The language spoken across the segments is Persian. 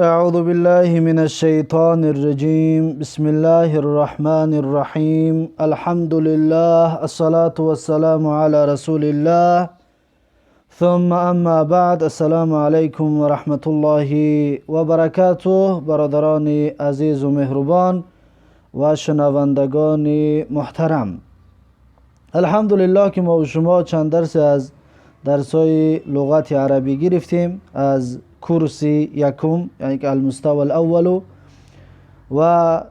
أعوذ بالله من الشيطان الرجيم بسم الله الرحمن الرحيم الحمد لله الصلاة والسلام على رسول الله ثم أما بعد السلام عليكم ورحمة الله وبركاته برادران عزیز و مهربان و شنوندگان محترم، الحمدلله که ما و شما چند درس از درسای لغت عربی گرفتیم از کورس یکم، یعنی که المستوى الاول، و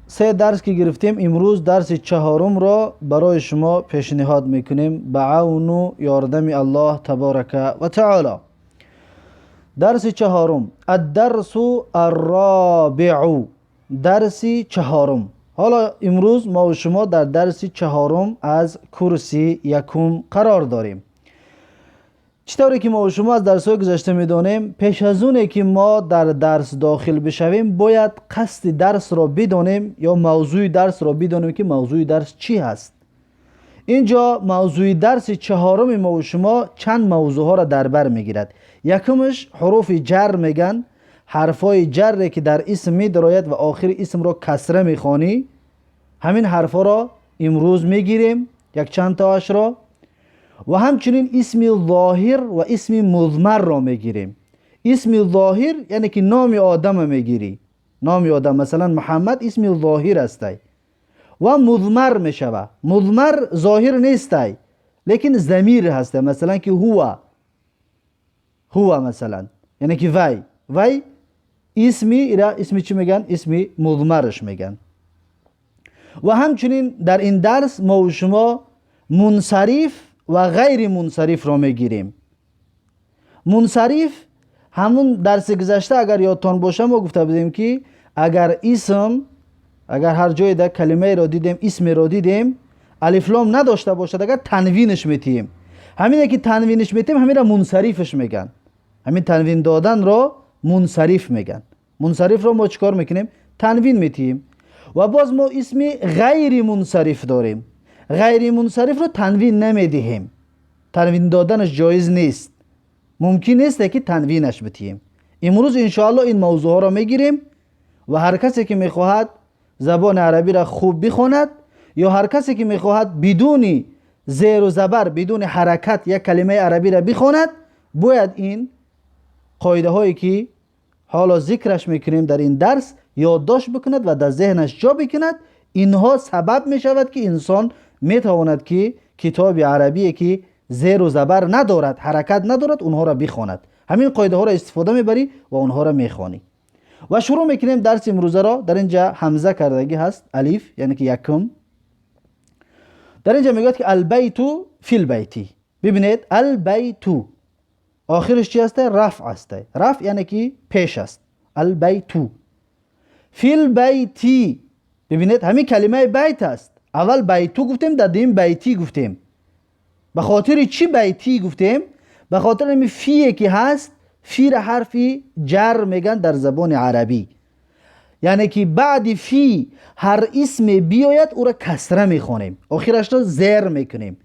سه درس که گرفتیم. امروز درس چهارم را برای شما پیشنهاد میکنیم به عون و یاردم الله تبارک و تعالی. درس چهارم، الدرس الرابع، درس چهارم. حالا امروز ما و شما در درس چهارم از کورس یکم قرار داریم. چطوری که ما و شما از درس‌های گذشته می‌دانیم، پیش از اون که ما در درس داخل بشویم باید قصد درس را بدانیم یا موضوع درس را بدانیم که موضوع درس چی هست. اینجا موضوع درس چهارم ما و شما چند موضوع ها را در بر میگیرد. یکمش حروف جر میگن، حرفای جر که در اسم می‌دراید و آخر اسم را کسره میخوانی. همین حرفا را امروز میگیریم، یک چند تاش را. و همچنین اسم ظاهر و اسم مضمر را میگیریم. اسم ظاهر یعنی که نام آدم میگیری، نام آدم، مثلا محمد اسم ظاهر است و مضمر میشوه. مضمر ظاهر نیست لیکن ضمیر هست، مثلا که هو مثلا، یعنی که وی اسم چی میگن؟ اسم مضمرش میگن. و همچنین در این درس ما و شما منصرف و غیر منصرف را میگیریم. منصرف همون درس گذشته اگر یادتان باشه ما گفته بودیم که اگر هر جای در کلمه را دیدیم، اسم را دیدیم، الف لام نداشته باشد، اگر تنوینش میتیم، همین که تنوینش میتیم همین را منصرفش میگن. همین تنوین دادن را منصرف میگن. منصرف را ما چیکار میکنیم؟ تنوین میتیم. و باز ما اسم غیر منصرف داریم. غیر منصرف رو تنوین نمیدهیم، تنوین دادنش جایز نیست، ممکن نیست که تنوینش بدهیم. امروز انشاءالله این موضوع ها را میگیریم و هر کسی که میخواهد زبان عربی را خوب بخواند یا هر کسی که میخواهد بدون زیر و زبر، بدون حرکت یک کلمه عربی را بخواند، باید این قاعده هایی که حالا ذکرش میکنیم در این درس یادداشت بکند و در ذهنش جا بکند. اینها سبب میشود که انسان میتواند که کتاب عربی که زیر و زبر ندارد، حرکت ندارد، اونها را بخواند. همین قاعده ها را استفاده میبری و اونها را میخوانی. و شروع میکنیم درس امروزه را. در اینجا همزه کردگی هست، الف یعنی که یکم. در اینجا میگوید که البیت فی البیتی. ببینید البیت آخرش چی هست؟ رفع است. رفع یعنی که پیش است. البیت فی البیتی. ببینید همین کلمه بیت است. اول بیتو گفتیم، دادیم بیتی گفتیم. به خاطر چی بیتی گفتیم؟ به خاطر همین فیه که هست، فی را حرف جر میگن در زبان عربی. یعنی که بعد فی هر اسم بیاید او را کسره میخوانیم، آخرش را زیر میکنیم،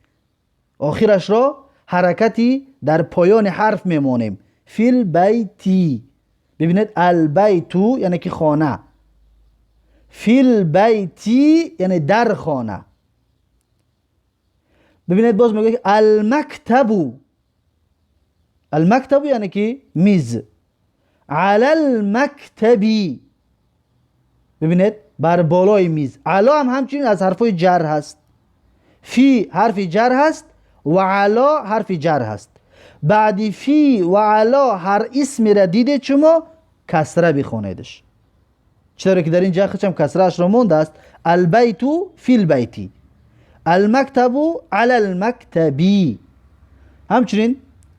آخرش را حرکتی در پایان حرف میمانیم. فی البیتی. ببینید البیتو یعنی که خانه، فی البیتی یعنی در خانه. ببینید باز میگه المکتب. المکتب یعنی که میز. علی المکتبی. ببینید بر بالای میز. علا هم همچنین از حرفای جر هست. فی حرف جر هست و علا حرف جر هست. بعد فی و علا هر اسم را دیدید شما کسره بخونیدش. چطوری که در اینجا خودم کسره اش را مونده است. البیت فی البیتی، المکتب علی المکتبی. همچنین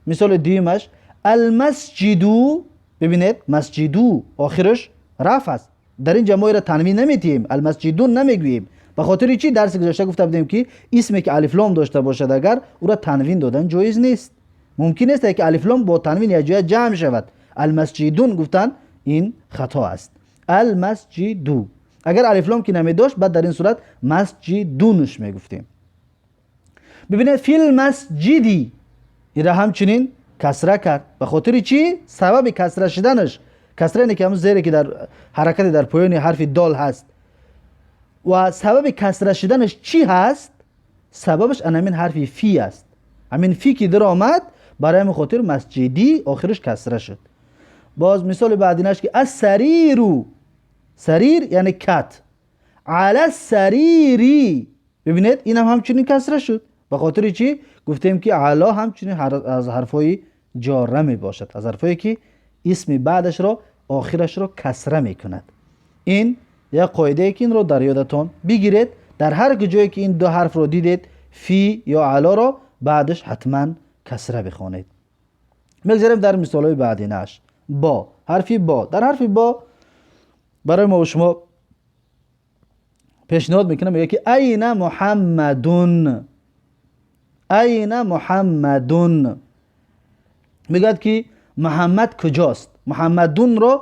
مثال دیمش المسجدو. ببینید مسجدو آخرش رفع است. در اینجا ما را تنوین نمیتیم، المسجدون نمیگوییم. به خاطر چی؟ درس گذشته گفته بودیم که اسمی که الف لام داشته باشد اگر او را تنوین دادن جایز نیست. ممکن است که الف لام با تنوین یک جای جمع شود. المسجدون گفتن این خطا است. المسجدو اگر الف لام که نمی داشت بعد در این صورت مسجدونش میگفتیم. ببینید فی المسجدی این را همچنین کسره کرد. به خاطر چی؟ سبب کسره شدنش کسره اینه که همون زیره که در حرکت در پایان حرف دال هست و سبب کسره شدنش چی هست؟ سببش همین حرف فی است. همین فی که در آمد برای همین خاطر مسجدی آخرش کسره شد. باز مثال بعدینش که از سریرو، سریر یعنی کت، علی السریری، ببینید این هم همچنین کسره شد. به خاطر چی؟ گفتیم که علا همچنین از حرفای جاره می باشد، از حرفایی که اسم بعدش رو آخرش رو کسره می کند. این یک قاعده که این رو در یادتان بگیرید. در هر جایی که این دو حرف رو دیدید فی یا علا رو بعدش حتما کسره بخوانید. بگذاریم در مثالهای بعدینش. با، حرفی با. در حرف با برای ما و شما پیشنهاد میکنم میگه که این محمدون، این محمدون، میگه که محمد کجاست. محمدون رو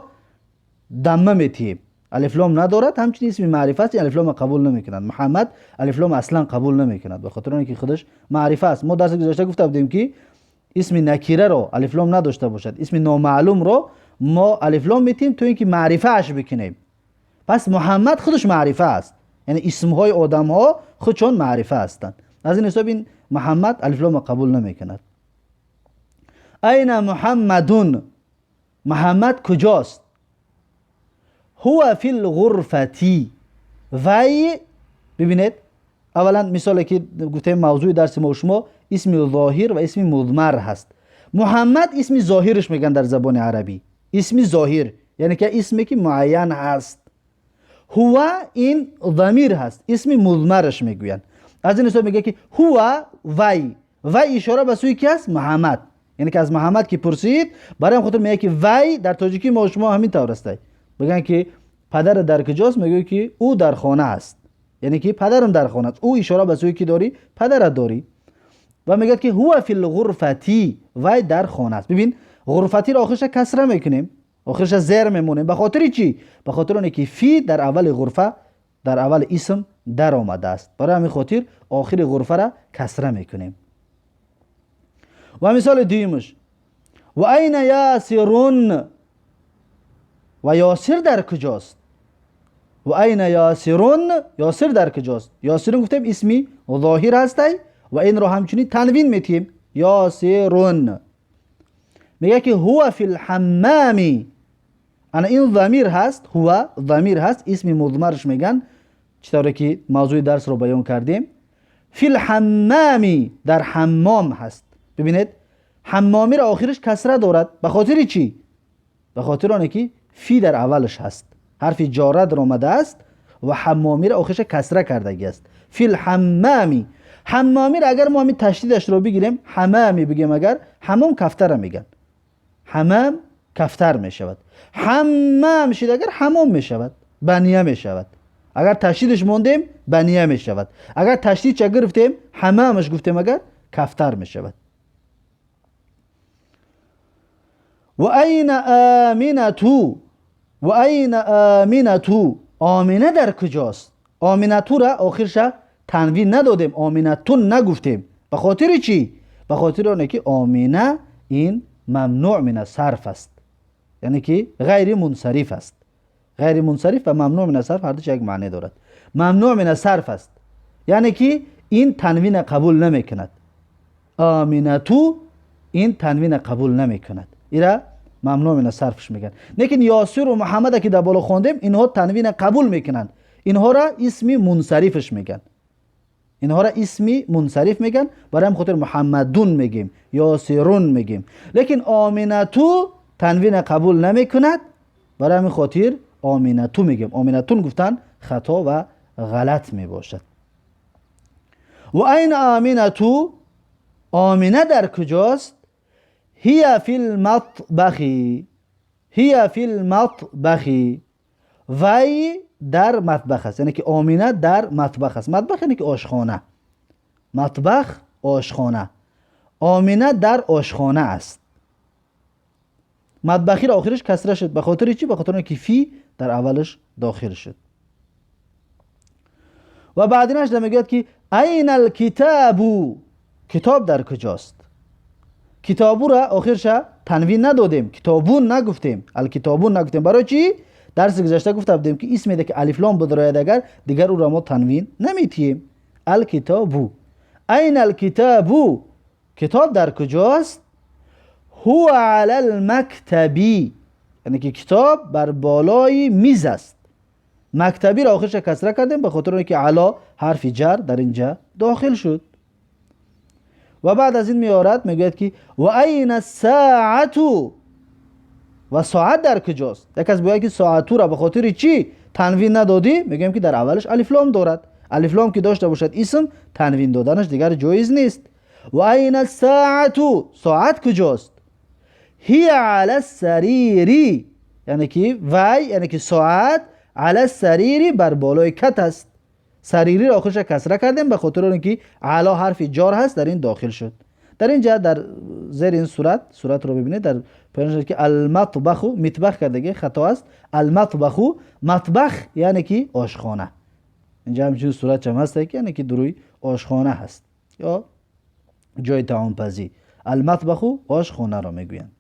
دمه میتیم، الف لام ندارد، همچنین اسم معرفه است، الف لام قبول نمیکند. محمد الف لام اصلا قبول نمیکند به خاطر اینکه خودش معرفه است. ما درس گذشته گفته بودیم که اسم نکیره رو الف لام نداشته باشد، اسم نامعلوم رو ما الف لام میتیم تو اینکه معرفه اش بکنیم. پس محمد خودش معرفه است، یعنی اسم های آدم ها خودشون معرفه هستند. از این حساب این محمد الف لام قبول نمیکند. این محمدون، محمد کجاست. هو فی الغرفتی، وی، ببینید اولا مثالی که گفتیم موضوع درس ما و شما اسم ظاهر و اسم مضمر هست. محمد اسم ظاهرش میگن در زبان عربی، اسم ظاهر یعنی که اسمی که معین هست. هو این ضمیر هست، اسم مضمرش میگوین. از این حساب میگه که هو وی، وی اشاره به سوی کی است؟ محمد. یعنی که از محمد که پرسید برای خاطر میگه که وی در تاجیکی ما و شما همین طور است. بگن که پدر در کجاست؟ میگه که او در خانه است، یعنی که پدرم در خانه است. او اشاره به سوی کی داری؟ پدرت داری. و میگه که هو فی الغرفتی، وی در خانه است. ببین غرفتی را آخرش کسره میکنیم، آخرش زیر میمونیم. به خاطر چی؟ به خاطر اینکه فی در اول غرفه، در اول اسم در آمده است. برای همین خاطر آخر غرفه را کسره میکنیم. و مثال دیمش و این یاسرون، و یاسر در کجاست. و این یاسرون، یاسر در کجاست. یاسرون گفتیم اسمی ظاهر هستی و این رو همچنین تنوین میتیم یاسرون. میگه که هو فی الحمامی، انا این ضمیر هست، هو ضمیر هست، اسم مضمرش میگن چطوری که موضوع درس رو بیان کردیم. فی الحمامی، در حمام هست. ببینید حمامی را آخرش کسره دارد. به خاطر چی؟ به خاطر آنه که فی در اولش هست، حرف جاره در آمده است و حمامی را آخرش کسره کردگی است. فی الحمامی، حمامی را اگر ما همین تشدیدش رو بگیریم حمامی بگیم، اگر حمام کفتر میگن، حمام کفتر میشود. حمام شد اگر حمام میشود، بنیه میشود. اگر تشدیدش موندیم بنیه میشود. اگر تشدید چه گرفتیم حمامش گفتیم اگر کفتر میشود. و این آمنتو، و این آمنتو، آمنه در کجاست. آمنتو را آخرش تنوین ندادیم، آمنتون نگفتیم. به خاطر چی؟ به خاطر آنه که آمنه این ممنوع من الصرف است، یعنی که غیر منصرف است. غیر منصرف و ممنوع من الصرف هر دوش یک معنی دارد. ممنوع من الصرف است یعنی که این تنوین قبول نمی کند. آمنتو این تنوین قبول نمی کند، ایرا ممنوع من الصرفش میگن. لیکن یاسر و محمد که در بالا خواندیم اینها تنوین قبول میکنند، اینها را اسم منصرفش میگن، اینها را اسمی منصرف میگن. برای هم خاطر محمدون میگیم، یاسرون میگیم. لیکن آمنتو تنوین قبول نمیکند، برای همین خاطر آمنتو میگیم. آمنتون گفتن خطا و غلط میباشد. و این آمنتو، آمنه در کجاست؟ هی فی المطبخی، هی فی المطبخی، وی در مطبخ است. یعنی که آمنه در مطبخ است. مطبخ یعنی که آشخانه، مطبخ آشخانه. آمنه در آشخانه است. مطبخی را آخرش کسره شد. به خاطر چی؟ به خاطر اینکه فی در اولش داخل شد. و بعدینش میگه که این الکتاب، کتاب در کجاست. کتابو را آخرش تنوین ندادیم، کتابون نگفتیم، الکتابون نگفتیم. برای چی؟ درس گذشته گفته بودیم که اسمی که الف لام بدراید اگر دیگر او را ما تنوین نمیتیم. الکتابو، این الکتابو، کتاب در کجاست؟ هو علی المکتبی، یعنی که کتاب بر بالای میز است. مکتبی را آخرش کسره کردیم به خاطر اینکه علا حرف جر در اینجا داخل شد. و بعد از این میارد میگوید که و این الساعت، و ساعت در کجاست؟ یک از بگوید که ساعتو را به خاطر چی تنوین ندادی؟ میگیم که در اولش الف لام دارد. الف لام که داشته باشد اسم، تنوین دادنش دیگر جایز نیست. و این الساعت، ساعت کجاست؟ هی علی السریری، یعنی که وی، یعنی که ساعت علی السریری بر بالای کت است. سریری را آخرش کسره کردیم به خاطر اینکه علا حرف جار هست در این داخل شد. در اینجا در زیر این صورت رو ببینید، در پایینش که المطبخ، مطبخ کردگی خطا است. المطبخ، مطبخ یعنی که آشخانه. اینجا همچنین صورت چم هست که یعنی که دروی آشخانه هست یا جای طعام پزی. المطبخ آشخانه را میگویند.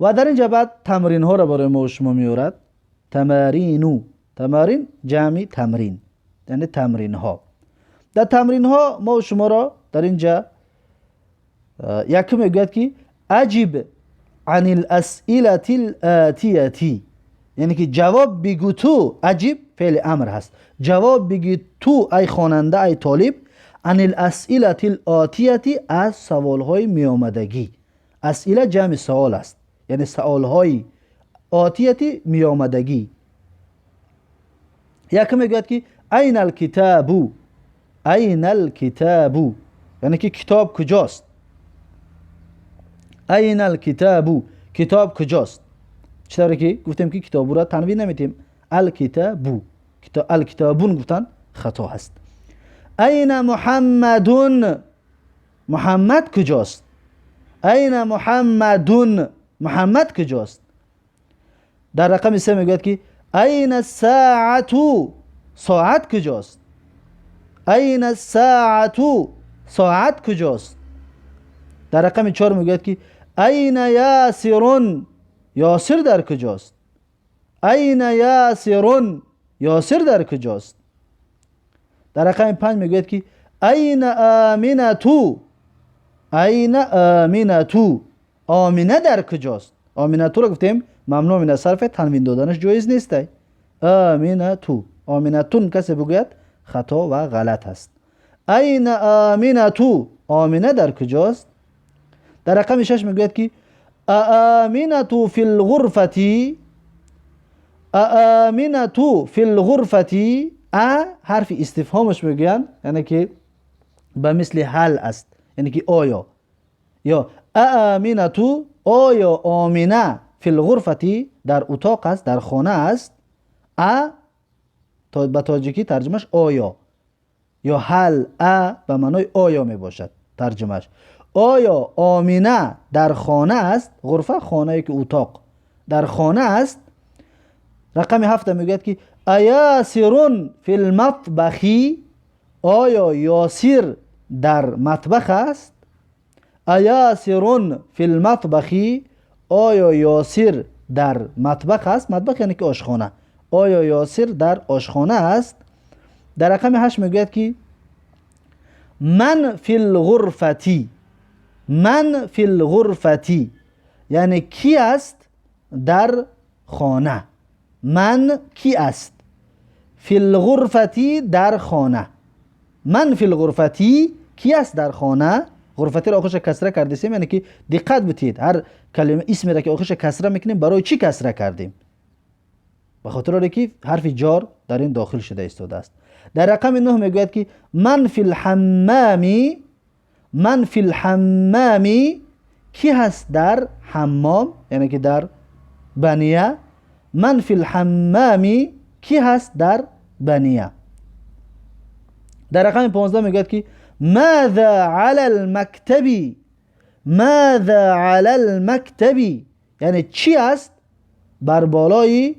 و در اینجا بعد تمرین ها را برای ما و شما میارد. تمارینو، تمارین جمع تمرین، یعنی تمرین ها. در تمرین ها ما و شما را در اینجا یکی میگوید که اجیب عن الاسئله الاتیه، یعنی که جواب بگو تو. اجیب فعل امر هست. جواب بگو تو ای خواننده، ای طالب، عن الاسئله الاتیه، از سوال های می آمدگی. اسئله جمع سوال است، یعنی سوال های آتیه می آمدگی. یکی میگوید که این الکتابو، این الکتابو، یعنی که کتاب کجاست؟ این الکتابو، کتاب کجاست؟ چطوری که گفتیم که کتابو را تنوین نمیتیم. الکتابو، الکتابون گفتن خطا هست. این محمدون، محمد کجاست؟ این محمدون، محمد کجاست؟ در رقم 3 میگوید که این الساعت، ساعت کجاست؟ این الساعت، ساعت کجاست؟ در رقم 4 میگوید که این یاسرون، یاسر در کجاست؟ این یاسرون، یاسر در کجاست؟ در رقم 5 میگوید که این آمنتو، این آمنتو، آمنه در کجاست؟ آمنتو رو گفتیم ممنوع من الصرف، تنوین دادنش جایز نیست. آمنتو، آمنتون کسی بگوید خطا و غلط است. این آمنتو، آمنه در کجاست؟ در رقم 6 میگوید که آمنتو فی الغرفتی، آمنتو فی الغرفتی، حرف استفهامش میگویند، یعنی که به مثل حل است، یعنی که آیا. یا آمنتو، آیا آمنه فی الغرفتی در اتاق است، در خانه است. به تاجیکی ترجمهش آیا، یا حل به معنای آیا می باشد ترجمهش. آیا آمنه در خانه است؟ غرفه خانه که اتاق، در خانه است. رقم 7 میگوید که ایاسرون فی المطبخی، آیا یاسر در مطبخ است؟ ایاسرون فی المطبخی، آیا یاسر در مطبخ است؟ مطبخ یعنی که آشخانه. آیا یاسر در آشخانه است؟ در رقم 8 میگوید که من فی الغرفتی، من فی الغرفتی، یعنی کی است در خانه. من کی است؟ فی الغرفتی، در خانه. من فی الغرفتی، کی است در خانه. غرفتی را آخرش کسره کردیم، یعنی که دقت بتید هر کلمه اسمی را که آخرش کسره میکنیم برای چی کسره کردیم؟ به خاطر که حرف جار در این داخل شده ایستاده است. در رقم 9 میگوید که من فی الحمامی، من فی الحمامی، کی هست در حمام، یعنی که در بنیه. من فی الحمامی، کی هست در بنیه. در رقم 15 میگوید که ماذا علی المکتبی، ماذا علی المکتبی، یعنی چی است بر بالای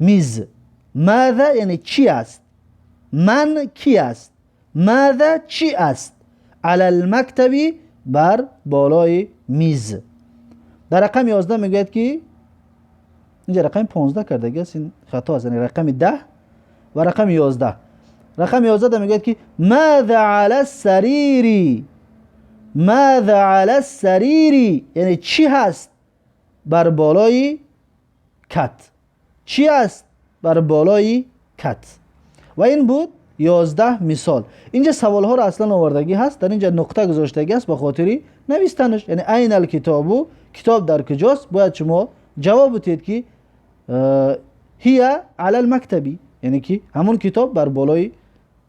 میز. ماذا یعنی چی است. من کی است. ماذا چی است. علی المکتبی، بر بالای میز. در رقم 11 میگوید که اینجا رقم 15 کرده است، این خطا است، یعنی رقم 10 و رقم 11. رقم 11 میگوید که ماذا علی السریر، ماذا علی السریر، یعنی چی هست بر بالای کت، چی است بر بالای کت. و این بود 11 مثال. اینجا سوال ها را اصلا آوردگی هست، در اینجا نقطه گذاشتگی است به خاطر نوشتنش، یعنی این الکتابو، کتاب در کجاست، باید شما جواب بدید که هی علی المکتبی، یعنی که همون کتاب بر بالای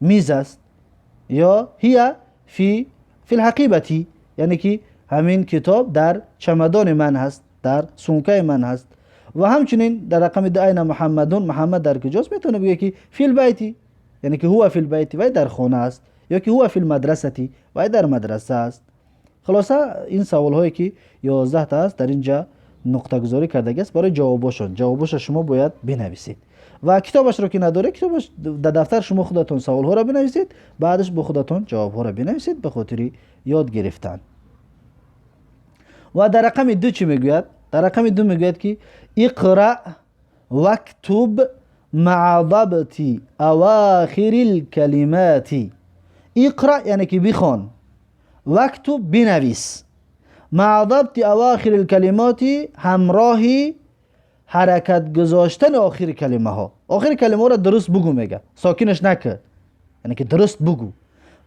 میز است، یا هی فی الحقیبتی، یعنی که همین کتاب در چمدان من هست، در سونکه من هست. و همچنین در رقم 2 این محمدون، محمد در کجاست، میتونه بگه که فی البیتی، یعنی که هو فی البیت، و در خانه است، یا که هو فی المدرسه، و در مدرسه است. خلاصه این سوال هایی که 11 تا است در اینجا نقطه گذاری کرده است برای جوابش شما باید بنویسید. و کتابش رو که نداره، کتابش در دفتر شما خودتون سوال ها را بنویسید، بعدش به خودتون جواب ها را بنویسید به خاطر یاد گرفتن. و در رقم 2 چی میگوید؟ در رقم 2 میگوید که اقرأ واکتب مع ضبط اواخر الکلمات. اقرأ یعنی که بخوان، واکتب بنویس، مع ضبط اواخر الکلمات همراه حرکت گذاشتن آخر کلمه ها. آخر کلمه ها را درست بگو، میگه ساکنش نکه، یعنی که درست بگو.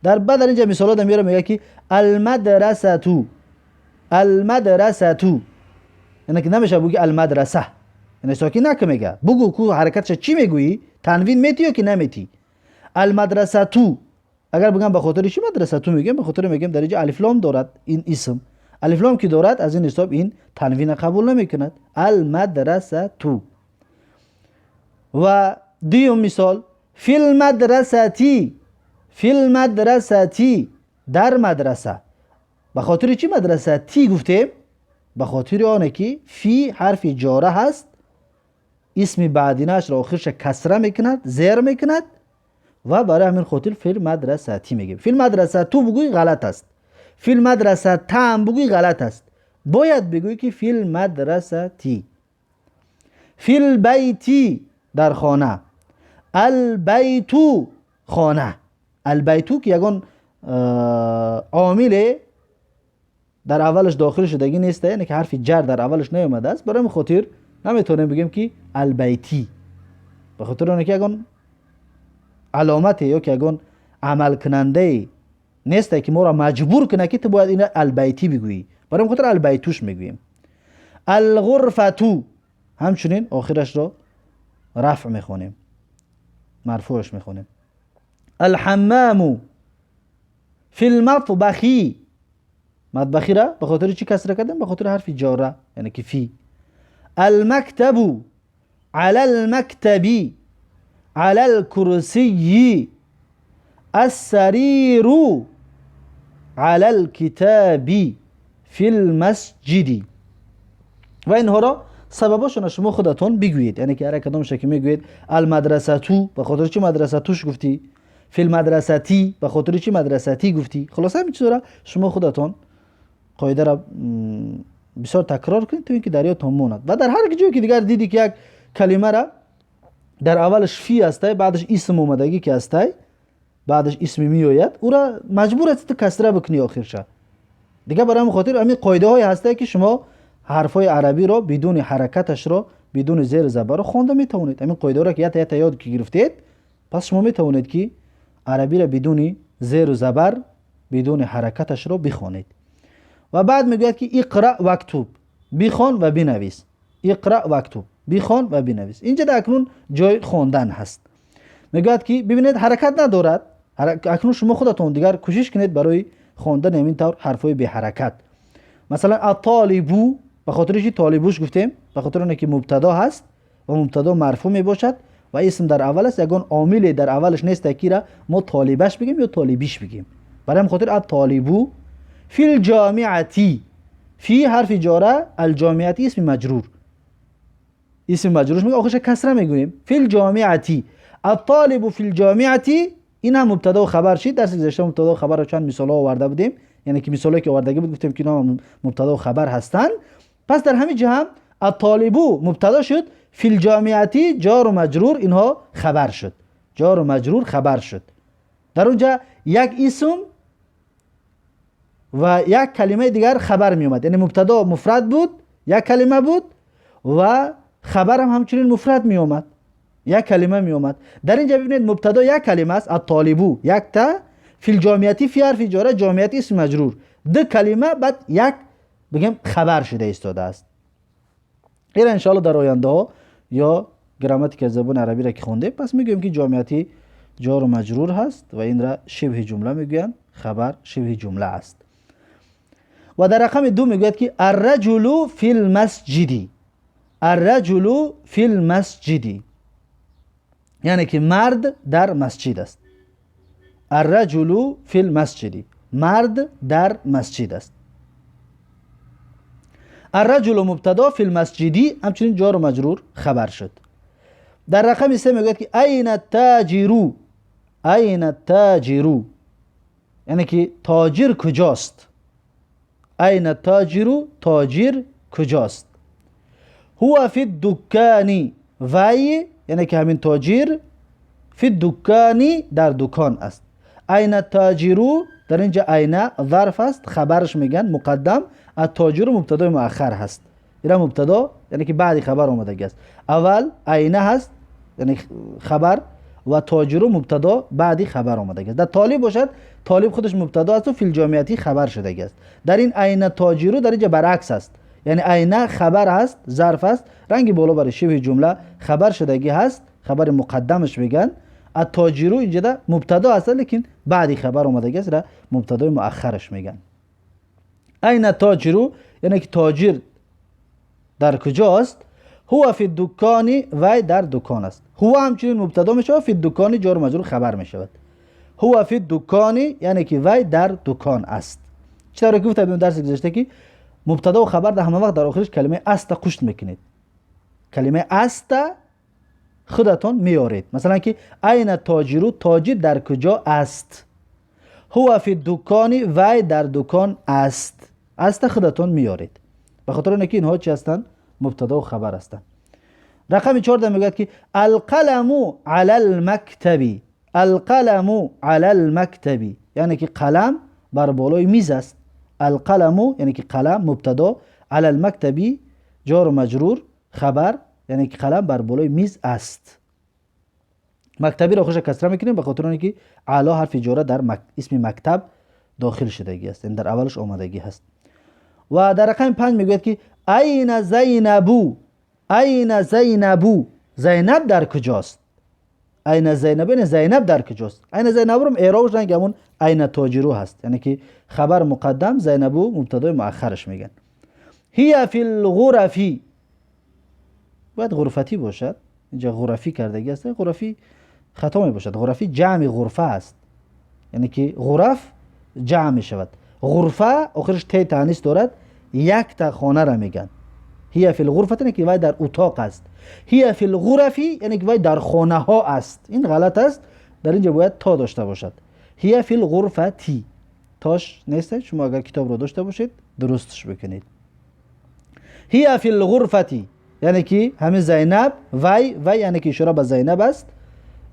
در اینجا مثال ها میاره، میگه که المدرسه تو، المدرسه تو، یعنی که نمیشه بگی المدرسه، یعنی ساکن نکه، میگه بگو کو حرکتش چی میگویی، تنوین میتی یا که نمیتی. المدرسه تو، اگر بگم به خاطر چی مدرسه تو میگم، به خاطر میگم در اینجا الف لام دارد این اسم، الف لام که دارد از این حساب این تنوین قبول نمیکند. المدرسه تو. و دیوم مثال فی المدرسه، فی المدرسه، در مدرسه. به خاطر چی مدرسه تی گفتیم؟ به خاطر آنه که فی حرف جاره هست، اسم بعدینش را آخرش کسره میکند، زیر میکند، و برای همین خاطر فی المدرسه تی میگیم. فی المدرسه تو بگوی غلط است، فی المدرسه تام بگوی غلط است، باید بگوی که فی المدرسه تی. فی البیتی، در خانه. البیتو، خانه. البیتو که یگان عامل در اولش داخل شدگی نیسته، یعنی که حرف جر در اولش نیومده است، برای خاطر نمیتونیم بگیم که البیتی، به خاطر اونه که یگان علامت یا که یگان عمل کننده نیسته که ما را مجبور کنه که تو باید این البیتی بگویی، برای خاطر البیتوش میگوییم. الغرفتو، همچنین آخرش را رفع میخونیم، مرفوعش میخونیم. الحمام. فی المطبخی، مطبخی را به خاطر چی کسره کردیم؟ به خاطر حرف جاره، یعنی که فی. المکتب، علی المکتبی، علی الکرسی. السریر، علی الکتابی، فی المسجد. و اینها را سبباشون شما خودتون بگویید، یعنی که هر کدامش که میگویید المدرسه تو، به خاطر چی مدرسه توش گفتی؟ فی المدرسه تی، به خاطر چی مدرسه تی گفتی؟ خلاصه همین چیزا شما خودتون قاعده را بسیار تکرار کنید تا اینکه در یادتون ماند. و در هر جایی که دیگر دیدی که یک کلمه را در اولش فی هسته، بعدش اسم اومدگی که هسته، بعدش اسم میآید، او را مجبور هستی کسره بکنی آخرش. دیگه برای خاطر همین قاعده های هسته که شما حرفای عربی را بدون حرکتش را بدون زیر زبر را خوانده میتونید. همین قاعده را که یاد که گرفتید، پس شما میتونید که عربی را بدون زیر و زبر بدون حرکتش را بخوانید. و بعد میگوید که اقرأ واکتب، بخوان و بنویس. اقرأ واکتب، بخوان و بنویس. اینجا در اکنون جای خواندن هست. میگوید که ببینید حرکت ندارد، اکنون شما خودتون دیگر کوشش کنید برای خواندن همین طور حرفای بی حرکت. مثلا الطالبو، به خاطر چی طالبوش گفتیم؟ به خاطر اینکه مبتدا هست و مبتدا مرفوع می باشد و اسم در اول است، یگان عامل در اولش نیست که را ما طالبش بگیم یا طالبیش بگیم. برای همین خاطر الطالبو. فی الجامعتی، فی حرف جاره، الجامعتی اسم مجرور، اسم مجرورش میگه آخرش کسره میگوییم. فی الجامعتی، الطالب فی الجامعتی، این هم مبتدا و خبر شید. درس گذشته مبتدا و خبر رو چند مثال آورده بودیم، یعنی که مثالی که آوردگی بود گفتیم که اینا مبتدا و خبر هستند. پس در همین جا هم الطالبو مبتدا شد، فی الجامعتی جار و مجرور اینها خبر شد، جار و مجرور خبر شد. در اونجا یک اسم و یک کلمه دیگر خبر می اومد، یعنی مبتدا مفرد بود یک کلمه بود و خبر هم همچنین مفرد می اومد یک کلمه می اومد. در اینجا ببینید مبتدا یک کلمه است، الطالبو یک تا، فی الجامعتی فی حرف جاره، جامعتی اسم مجرور، دو کلمه بعد یک بگیم خبر شده ایستاده است. این ان شاء الله در آینده ها یا گراماتیک زبان عربی را که خونده پس میگیم که جامعتی جار و مجرور هست و این را شبه جمله میگویند، خبر شبه جمله است. و در رقم 2 میگوید که الرجل فی المسجد، الرجل فی المسجد یعنی که مرد در مسجد است. الرجل فی المسجد، مرد در مسجد است. الرجل مبتدا، فی المسجدی همچنین جار و مجرور خبر شد. در رقم 3 میگوید که این التاجر، این التاجر یعنی که تاجر کجاست. این التاجر، تاجر کجاست. هو فی الدکان، وی یعنی که همین تاجر، فی الدکان در دکان است. این التاجر در اینجا این ظرف است، خبرش میگن مقدم، التاجر مبتدا مؤخر هست. این مبتدا یعنی که بعد خبر اومده است. اول این هست یعنی خبر و تاجر مبتدا بعدی خبر اومده است. در طالب باشد طالب خودش مبتدا است و فی الجامعتی خبر شده است. در این تاجر در اینجا برعکس است، یعنی این خبر است، ظرف است، رنگ بالا برای شبه جمله خبر شدگی هست، خبر مقدمش میگن. التاجر اینجا ده مبتدا است لیکن بعدی خبر اومده است را مبتدا مؤخرش میگن. این تاجر یعنی که تاجر در کجاست. هو فی الدکان، وی در دکان است. هو همچنین مبتدا میشه، فی الدکان جار و مجرور خبر میشود. هو فی الدکان یعنی که وی در دکان است. چطور که گفتم درس گذشته که مبتدا و خبر در همه وقت در آخرش کلمه است قشت میکنید. کلمه است خودتون میارید. مثلا که این تاجر، تاجر در کجا است. هو فی الدکان، وی در دکان است. است خودتون میارید. به خاطر اینکه اینها چی هستند؟ مبتدا و خبر هستند. رقم 14 میگه که القلم علی المکتب، القلم علی المکتب یعنی که قلم بر بالای میز است. القلم یعنی که قلم مبتدا، علی المکتب جار و مجرور خبر یعنی که قلم بر بالای میز است. مکتبی را خوش کسره میکنیم به خاطر اینکه علی حرف جاره در اسم مکتب داخل شدگی است، این در اولش آمدگی هست. و در رقم 5 میگوید که این زینبو، این زینبو زینب در کجاست. این زینب یعنی زینب در کجاست. این زینب رو اعرابش رنگ همون این تاجرو هست، یعنی که خبر مقدم، زینبو مبتدا مؤخرش میگن. هی فی الغرفی باید غرفتی باشد، اینجا غرفی کردگی است، غرفی خطا می باشد. غرفی جمع غرفه است، یعنی که غرف جمع می شود. غرفه آخرش ت تانیث دارد، یک تا خانه را میگن. هی فی الغرفه یعنی که وای در اتاق است. هی فی الغرفی یعنی که وای در خانه ها است. این غلط است، در اینجا باید تا داشته باشد. هی فی الغرفتی تاش نیست. شما اگر کتاب رو داشته باشید درستش بکنید. هی فی الغرفتی یعنی که همین زینب، وی یعنی که اشاره به زینب است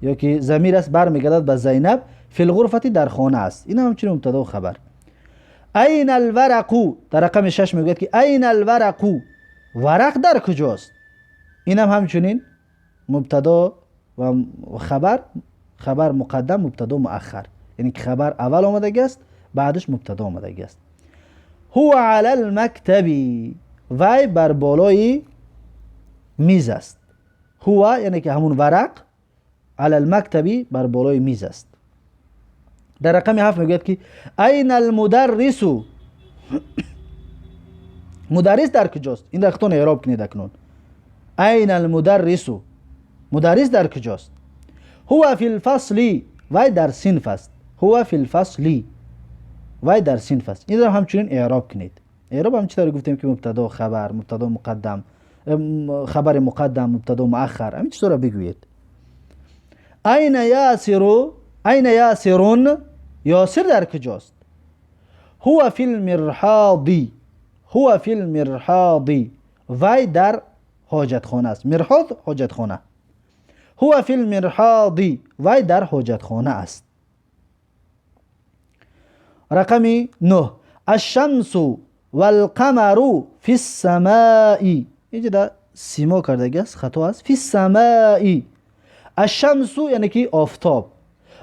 یا که ضمیر است برمیگردد به زینب. فی الغرفتی در خانه است. این همچنین مبتدا و خبر. این الورق در رقم 6 میگوید که این الورق، ورق در کجاست. این هم همچنین مبتدا و خبر، خبر مقدم مبتدا مؤخر، یعنی که خبر اول آمده است بعدش مبتدا آمده است. هو علی المکتب، وی بر بالای میز است. هو یعنی که همون ورق، علی المکتبی بر بالای میز است. در رقم 7 میگوید که این المدرس، مدرس در کجاست. این را خودتون اعراب کنید اکنون. این المدرس، مدرس در کجاست. هو فی الفصل، وی در صنف است. هو فی الفصل، وی در صنف است. این را همچنین اعراب کنید. اعراب هم چطور گفتیم که مبتدا خبر، مبتدا مقدم، خبر مقدم، مبتدا مؤخر، همین چطور بگویید. این یاسر، این یاسرون، یاسر در کجاست. هو فی المرحاض، هو فی المرحاض، وی در حاجت خانه است. مرحاض حاجت خانه. هو فی المرحاض، وی در حاجت خانه است. رقم 9 الشمس والقمر فی السماء. اینجا سیما کردگی است، خطا است. فی السماء. الشمس یعنی که آفتاب،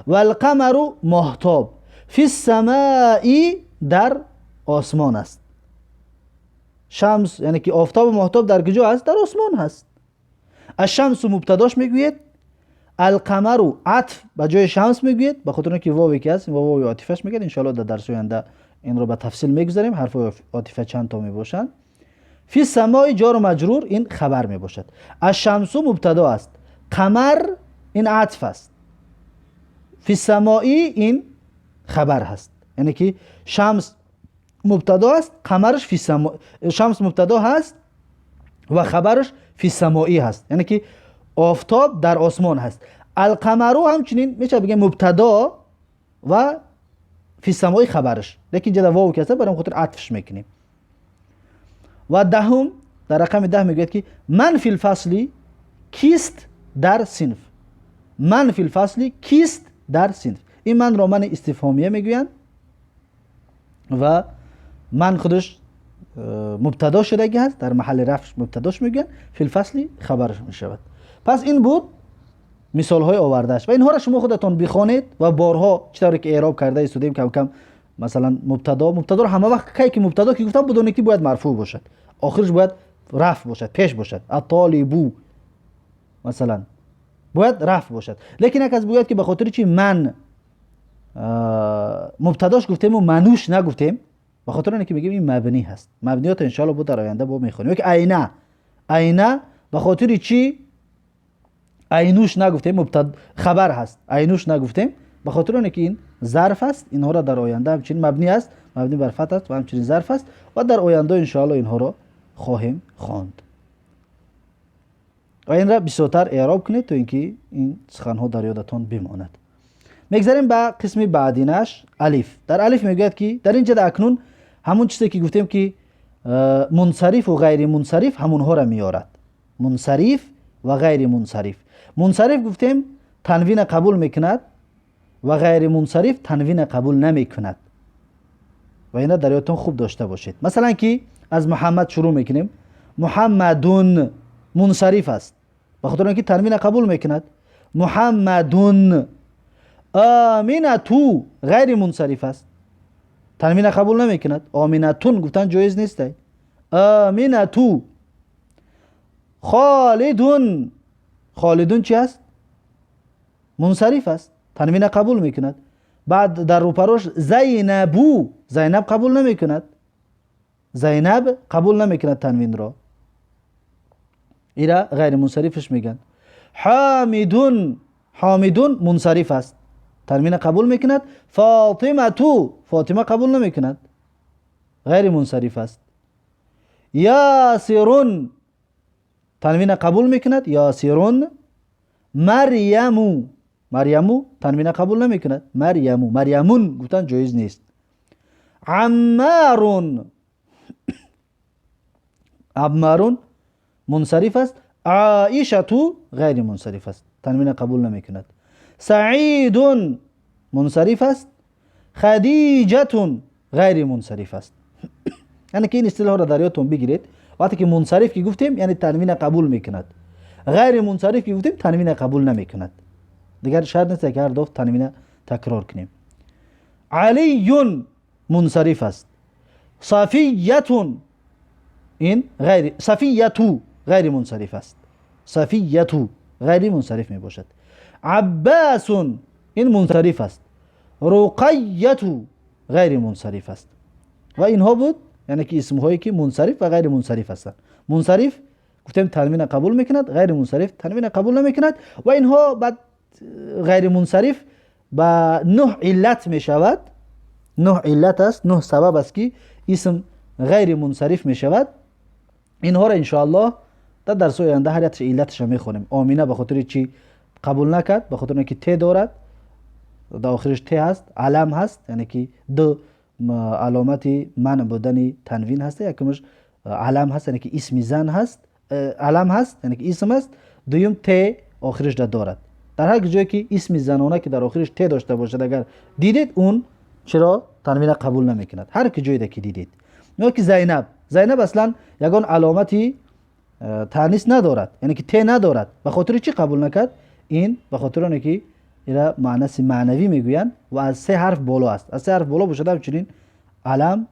و القمر ماهتاب، فی السماء در آسمان است. شمس یعنی که آفتاب و ماهتاب در کجا است؟ در آسمان هست. الشمس مبتداش میگوید، القمر عطف به جای شمس میگوید، به خاطر اینکه واوی که است واوی عاطفش میگید. ان شاء الله در درس آینده این رو به تفصیل میگذاریم. حرف عاطفه چند تا میباشند. فی السماء جار و مجرور این خبر میباشد. الشمس مبتدا است، قمر این عطف است، فی السماء این خبر هست. یعنی که شمس مبتدا است، قمرش فی السماء، شمس مبتدا هست و خبرش فی السماء هست، یعنی که آفتاب در آسمان هست. القمر همچنین میشه بگیم مبتدا و فی السماء خبرش، لیکن جدا واو که است برام خاطر عطفش میکنیم. و دهم در رقم 10 میگوید که من فی الفصل کیست در صنف. من فی الفصل کیست در صنف. این من را من استفهامیه میگویند و من خودش مبتدا شدگی هست، در محل رفعش مبتداش میگن، فی الفصل خبرش میشود. پس این بود مثال های آوردهش و اینها را شما خودتون بخوانید و بارها چطوری که اعراب کرده استودیم کم کم. مثلا مبتدا رو همه وقت کی که مبتدا که گفتم بدون که باید مرفوع باشد، آخرش باید رفع باشد، پیش باشد. الطالبو مثلا باید رفع باشد. لیکن یک از باید که به خاطر چی من مبتداش گفتیم و منوش نگفتیم، به خاطر اینکه میگیم این مبنی هست. مبنیات ان شاء الله بود در آینده با میخونیم. یک عینه، عینه به خاطر چی عینوش نگفتیم؟ مبتدا خبر هست، عینوش نگفتیم به خاطر اینکه این ظرف است. اینها را در آینده همچنین مبنی است، مبنی بر فتح است و همچنین ظرف است و در آینده ان شاء الله اینها را خواهیم خواند. و این را بسیارتر اعراب کنید تا اینکه این سخن ها در یادتان بماند. میگذاریم به قسم بعدینش، الف. در الف میگوید که در اینجا اکنون همون چیزی که گفتیم که منصرف و غیر منصرف همونها را میارد. منصرف و غیر منصرف. منصرف گفتیم تنوین قبول میکند و غیر منصرف تنوین قبول نمیکند و اینا در یادتون خوب داشته باشید. مثلا که از محمد شروع میکنیم، محمدون منصرف است به خاطر اینکه تنوین قبول میکند. محمدون. آمینتو غیر منصرف است، تنوین قبول نمیکند. آمینتون گفتن جایز نیست. آمینتو. خالدون. خالدون چی است؟ منصرف است، تنوین قبول میکند. بعد در روپروش زینبو، زینب قبول نمیکند. زینب قبول نمیکند تنوین را، ایرا غیر منصرفش میگن. حامدون. حامدون منصرف است، تنوین قبول میکند. فاطمه تو، فاطمه قبول نمیکند، غیر منصرف است. یاسرون تنوین قبول میکند، یاسرون. مریمو. مریمو تنوین قبول نمیکند، مریمو. مریمون گفتن جایز نیست. عمارون. عمارون منصرف است. عائشة غیر منصرف است، تنوین قبول نمیکند. سعیدون منصرف است. خدیجة غیر منصرف است. یعنی که این اصطلاح را در یادتون بگیرید. وقتی که منصرف که گفتیم یعنی تنوین قبول میکند، غیر منصرف که گفتیم تنوین قبول نمیکند. دیگر شرط نیست که هر دو تنوین تکرار کنیم. علی منصرف است. صفیه این غیر، صفیه غیر منصرف است، صفیه غیر منصرف می باشد. عباس این منصرف است. رقیه غیر منصرف است. و اینها بود یعنی که اسم هایی که منصرف و غیر منصرف هستند. منصرف گفتیم تنوین قبول میکند، غیر منصرف تنوین قبول نمیکند و اینها بعد غیر منصرف با 9 علت می شود. 9 علت است، 9 سبب است که اسم غیر منصرف می شود. اینها را ان شاء الله در درس آینده هر یک علتش می خونیم. آمینه به خاطر چی قبول نکرد؟ به خاطر اینکه ت دارد، در آخرش ت هست، علم هست، یعنی که دو علامت منع بودن تنوین هست، یکمش علم هست یعنی که اسم زن هست، علم هست یعنی که اسم است. دوم ت آخرش دارد. در هر جایی که اسم زنانه که در آخرش ت داشته باشد اگر دیدید اون چرا تنوین قبول نمیکند. هر جایی که دیدید. نه که زینب اصلا یگان علامتی تانیث ندارد، یعنی که ت ندارد. به خاطر چی قبول نکرد؟ این به خاطر اینه که اینا معنی معنوی میگویند و از سه حرف بالا است. از سه حرف بالا باشد همچنین علم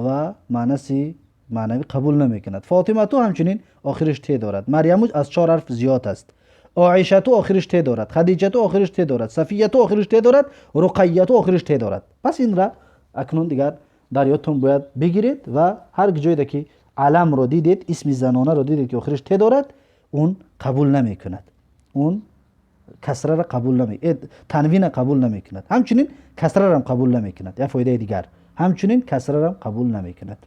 و معنی معنوی قبول نمیکند. فاطمه تو همچنین آخرش ت دارد. مریم از 4 حرف زیاد است. عایشه تو آخرش ت دارد. خدیجه تو آخرش ت دارد. صفیه تو آخرش ت دارد. رقیه تو آخرش ت دارد. پس این را اکنون دیگر در یادتون باید بگیرید و هر جایی که علم رو دیدید، اسم زنانه رو دیدید که آخرش ت دارد، اون قبول نمیکند. اون کسره را قبول نمیکند، تنوین قبول نمیکند. همچنین کسره را هم قبول نمیکند. یا فایده دیگر همچنین کسره را قبول نمیکند.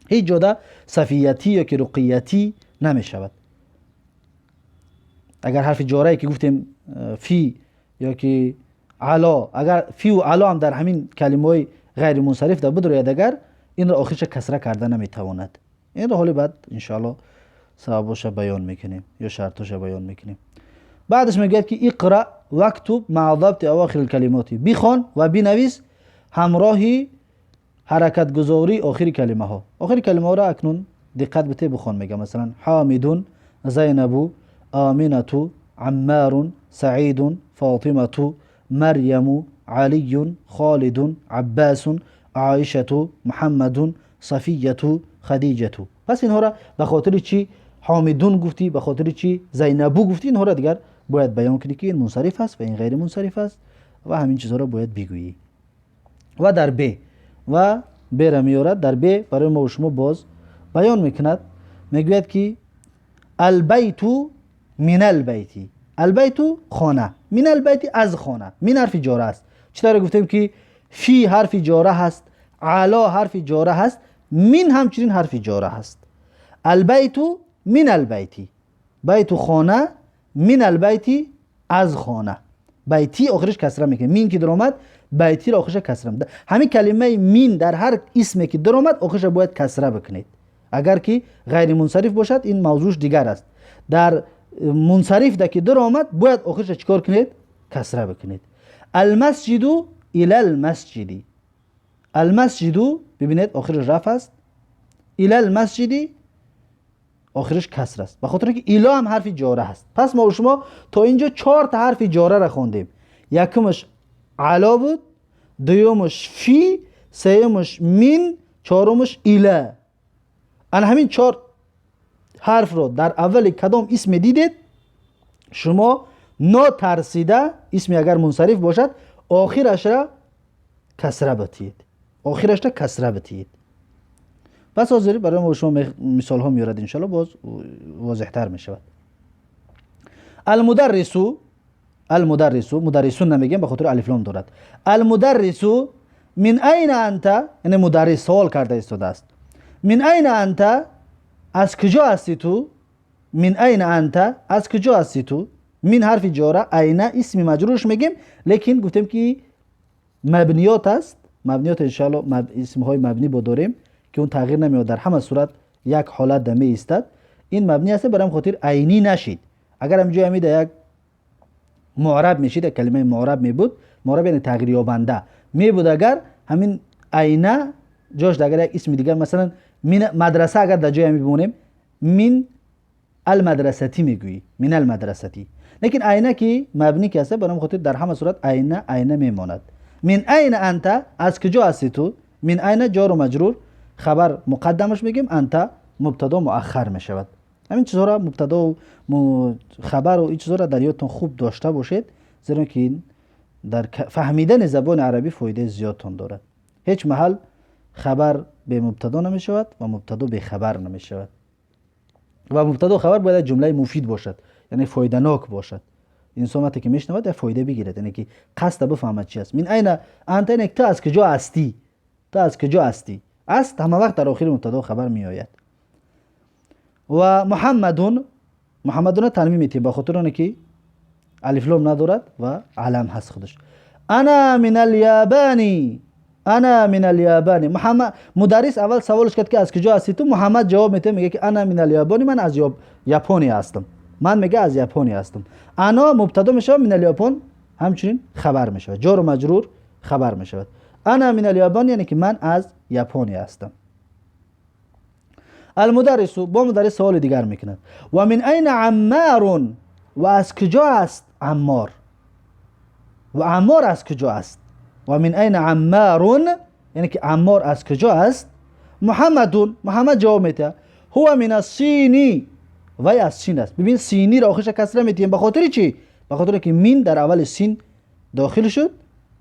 هیچ جا صفیتی یا که رقیتی نمیشود. اگر حرف جاره که گفتیم فی یا که علا، اگر فی و علا هم در همین کلمه غیر منصرف در بدروید، اگر این را آخرش کسره کرده نمیتواند. این را حالی بعد انشاءالله سببش بیان میکنیم یا شرطش بیان میکنیم. بعدش میگه که اقرا واکتب مع ضبط اواخر الکلمات، بخوان و بنویس همراهی حرکت گذاری آخر کلمه ها. آخر کلمه ها را اکنون دقت بده بخوان. میگم مثلا حامد، زینب، آمنة، عمار، سعید، فاطمة، مریم، علی، خالد، عباس، عایشه، محمد، صفیه، خدیجه. پس اینها را به خاطر چی حامدون گفتی، به خاطر چی زینبو گفتی، اینها را دیگر باید بیان کنی که این منصرف است و این غیر منصرف است و همین چیزها را باید بگویی. و در ب و ب را میارد. در ب برای ما و شما باز بیان میکند. میگوید که البیت من البیتی، البیت خانه، من البیتی از خانه. من حرف جاره است. چطور گفتیم که فی حرف جاره هست، علا حرف جاره هست، من همچنین حرف جاره هست. البیت من البیتی، بیت خانه، من البیتی از خانه. بیتی آخرش کسره میکنه. من که در آمد بیتی را آخرش کسره میده. همین کلمه من در هر اسمی که در آمد آخرش باید کسره بکنید. اگر که غیر منصرف باشد این موضوعش دیگر است. در منصرف ده که در آمد باید آخرش چیکار کنید؟ کسره بکنید. المسجد الی المسجدی، المسجد ببینید آخرش رفع است، الی المسجدی آخرش کسر است، به خاطر که الی هم حرف جاره هست. پس ما و شما تا اینجا 4 تا حرف جاره را خوندیم. یکمش علا بود، دومش فی، سومش من، چهارمش الی. ان همین 4 حرف رو در اول کدام اسم دیدید شما ناترسیده اسمی اگر منصرف باشد آخرش را کسره بتید، آخرش را کسره بتید. پس حاضری برای ما شما مثال ها میارد انشالله باز واضح تر می شود. المدرسو، المدرسو، مدرسون نمیگیم به خاطر الف لام دارد. المدرسو من این انت، یعنی مدرس سوال کرده ایستاده است. من این انت، از کجا هستی تو؟ من این انت، از کجا هستی تو؟ من حرف جاره، این اسم مجرورش میگیم، لیکن گفتیم که مبنیات است. مبنیات انشالله اسم های مبنی با داریم که اون تغییر نمیاد، در همه صورت یک حالت دمی ایستد. این مبنی است برای خاطر عینی نشید. اگر همینجا همین یک معرب میشید، کلمه معرب می بود، معرب یعنی تغییر یابنده می بود، اگر همین عینه جاش اگر یک اسم دیگر مثلا من مدرسه اگر در جای همین بمونیم من المدرستی میگویی، من المدرستی. لیکن عینه که مبنی که است برای خاطر در همه صورت عینه میماند. من این انت، از کجا هستی تو؟ من این جار و مجرور، خبر مقدمش میگیم، انت مبتدا مؤخر میشود. همین چیزها را مبتدا و خبر و این چیزها را در یادتون خوب داشته باشید، زیرا که این در فهمیدن زبان عربی فایده زیادتون دارد. هیچ محل خبر به مبتدا نمیشود و مبتدا به خبر نمیشود. و مبتدا و خبر باید جمله مفید باشد، یعنی فایده ناک باشد. انسان وقتی که میشنود در فایده بگیرد، یعنی که قصد بفهمد چی است. من این انت، یعنی تو از کجا هستی، تو از کجا هستی. است همه وقت در آخر مبتدا و خبر می آید. و محمدون، محمدون تنوین میتیم به خاطر اونه که الف لام ندارد و علم هست خودش. انا من الیابانی، انا من الیابان. محمد مدرس اول سوالش کرد که از کجا هستی تو؟ محمد جواب میده میگه که انا من الیابان، من از ژاپنی هستم. من میگه از ژاپنی هستم. انا مبتدا میشه، من الیابان همچنین خبر میشه، جار و مجرور خبر میشه. انا من الیابان یعنی که من از ژاپنی هستم. المدرس با مدرس سوال دیگر میکند و من این عمار، و از کجا است عمار؟ و عمار از کجا است؟ و من این عمار یعنی که عمار از کجا است؟ محمد جواب میده هو من الصینی، وی از سین است. ببین سینی را آخرش کسره میتیم. به خاطر چی؟ به خاطر که مین در اول سین داخل شد،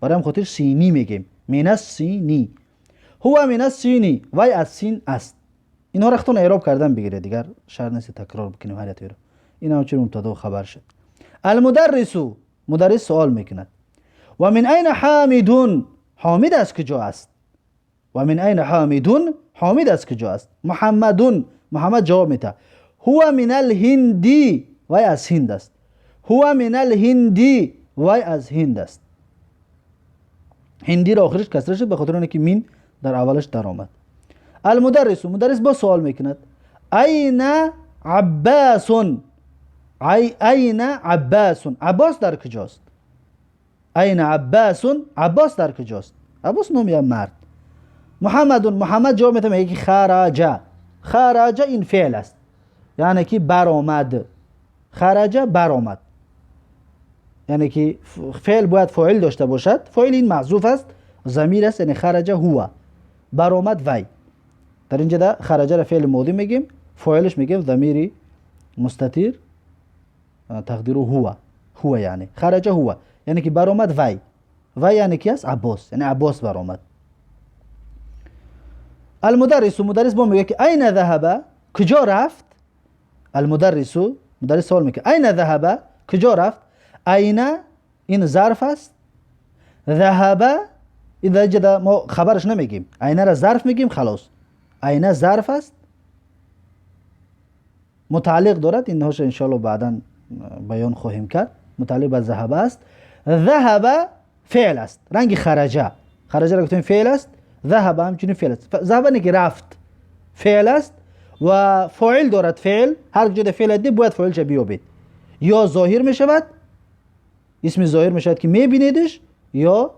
برای هم خاطر سینی میگیم. من الصینی، هو من الصینی، وی از سین است. اینا را خودتون اعراب کردن بگیره، دیگر شرط نیست تکرار بکنیم هر رو. اینا همچنین مبتدا و خبر شد. المدرس، مدرس سوال میکند و من این حامد، حامد از کجا است؟ و من این حامد، حامد از کجا است؟ محمد جواب میده هو من الهندی، وی از هند است. هو من الهندی، وی از هند است. هندی را آخرش کسره شد به خاطر اینکه مین در اولش در آمد. المدرس، مدرس با سوال میکند این عباس، این عباس، عباس در کجاست؟ این عباس، عباس در کجاست؟ عباس نام یا مرد؟ محمد جواب میده میگه خرج این فعل است، یعنی که برآمد. خرج برآمد، یعنی که فعل باید فاعل داشته باشد. فاعل این محذوف است، ضمیر است، یعنی خرج هو، برآمد وی. در اینجا ده خرج را فعل ماضی میگیم، فاعلش میگیم ضمیری مستتر تقدیر هو یعنی خرج هو، یعنی که برآمد وی یعنی کی است؟ عباس، یعنی عباس برآمد. المدرس، مدرس با میگه که این ذهب، کجا رفت؟ مدرس سوال میکنه این ذهب، کجا رفت؟ این ظرف است. ذهب اذا جدا ما خبرش نمیگیم، این را ظرف میگیم خلاص. این ظرف است، متعلق دارد، اینهاش انشاءالله بعدا بیان خواهیم کرد. متعلق به ذهب است. ذهب فعل است، رنگ خرجه را گفتیم فعل است. ذهب همچنین فعل است. ذهب نگی رفت فعل است و فاعل دارد. فعل هر جد فعل دی باید فاعلش بیابید، یا ظاهر می شود، اسم ظاهر می شود که می بینیدش، یا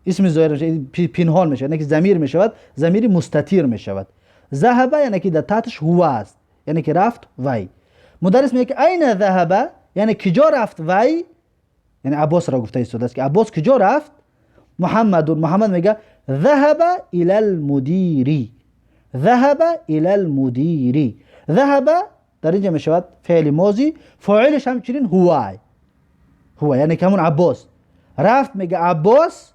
اسم ظاهر می شود پنهان می شود، یعنی که ضمیر می شود، ضمیر مستتر می شود. ذهب یعنی که در تحتش هو است، یعنی که رفت وی. مدرس میگه که این ذهب یعنی کجا رفت وی، یعنی عباس را گفته است که عباس کجا رفت؟ محمد میگه ذهب الى المدير، ذهب الى المدير. ذهب در اینجا می شود فعل ماضی، فاعلش همچنین هو یعنی که همون عباس رفت. میگه عباس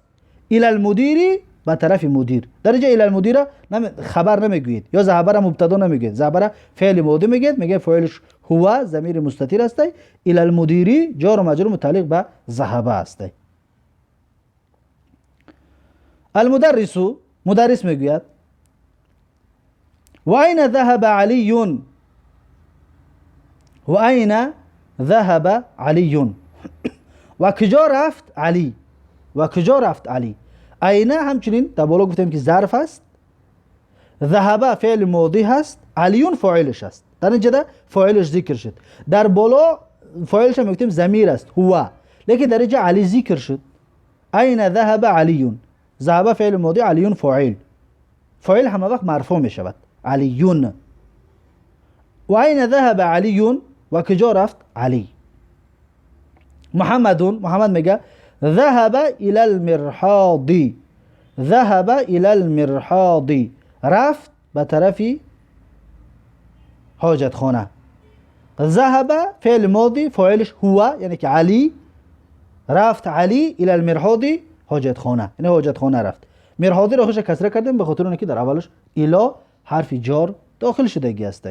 الى المدير، به طرف مدیر. در اینجا الى المدير خبر نمیگوید، یا ذهب را مبتدا نمیگید، ذهب را فعل ماضی میگید، میگه فاعلش هو ضمیر مستتر است. الى المدير جار و مجرور متعلق به ذهب است. المدرس، مدرس میگوید و این ذهب علی، و این ذهب علی، و کجا رفت علی، و کجا رفت علی. این همچنین در بالا گفتیم که ظرف است، ذهب فعل ماضی هست، علیون فاعلش است. در اینجا فاعلش ذکر شد. در بالا فاعلش هم گفتیم ضمیر است هو، لیکن در اینجا علی ذکر شد. این ذهب علیون، ذهب فعل ماضی، علیون فاعل همه وقت مرفوع می شود، علیون. و این ذهب علیون، و کجا رفت علی. محمد میگه ذهب الى المرحاض، ذهب الى المرحاض، رفت به طرف حاجت خانه. ذهب فعل ماضی، فاعلش هو یعنی که علی، رفت علی الى المرحاض، حاجت خانه، یعنی حاجت خانه رفت. مرحاضی را خوش کسره کردیم به خاطر اینکه در اولش الا حرف جار داخل شدگی است.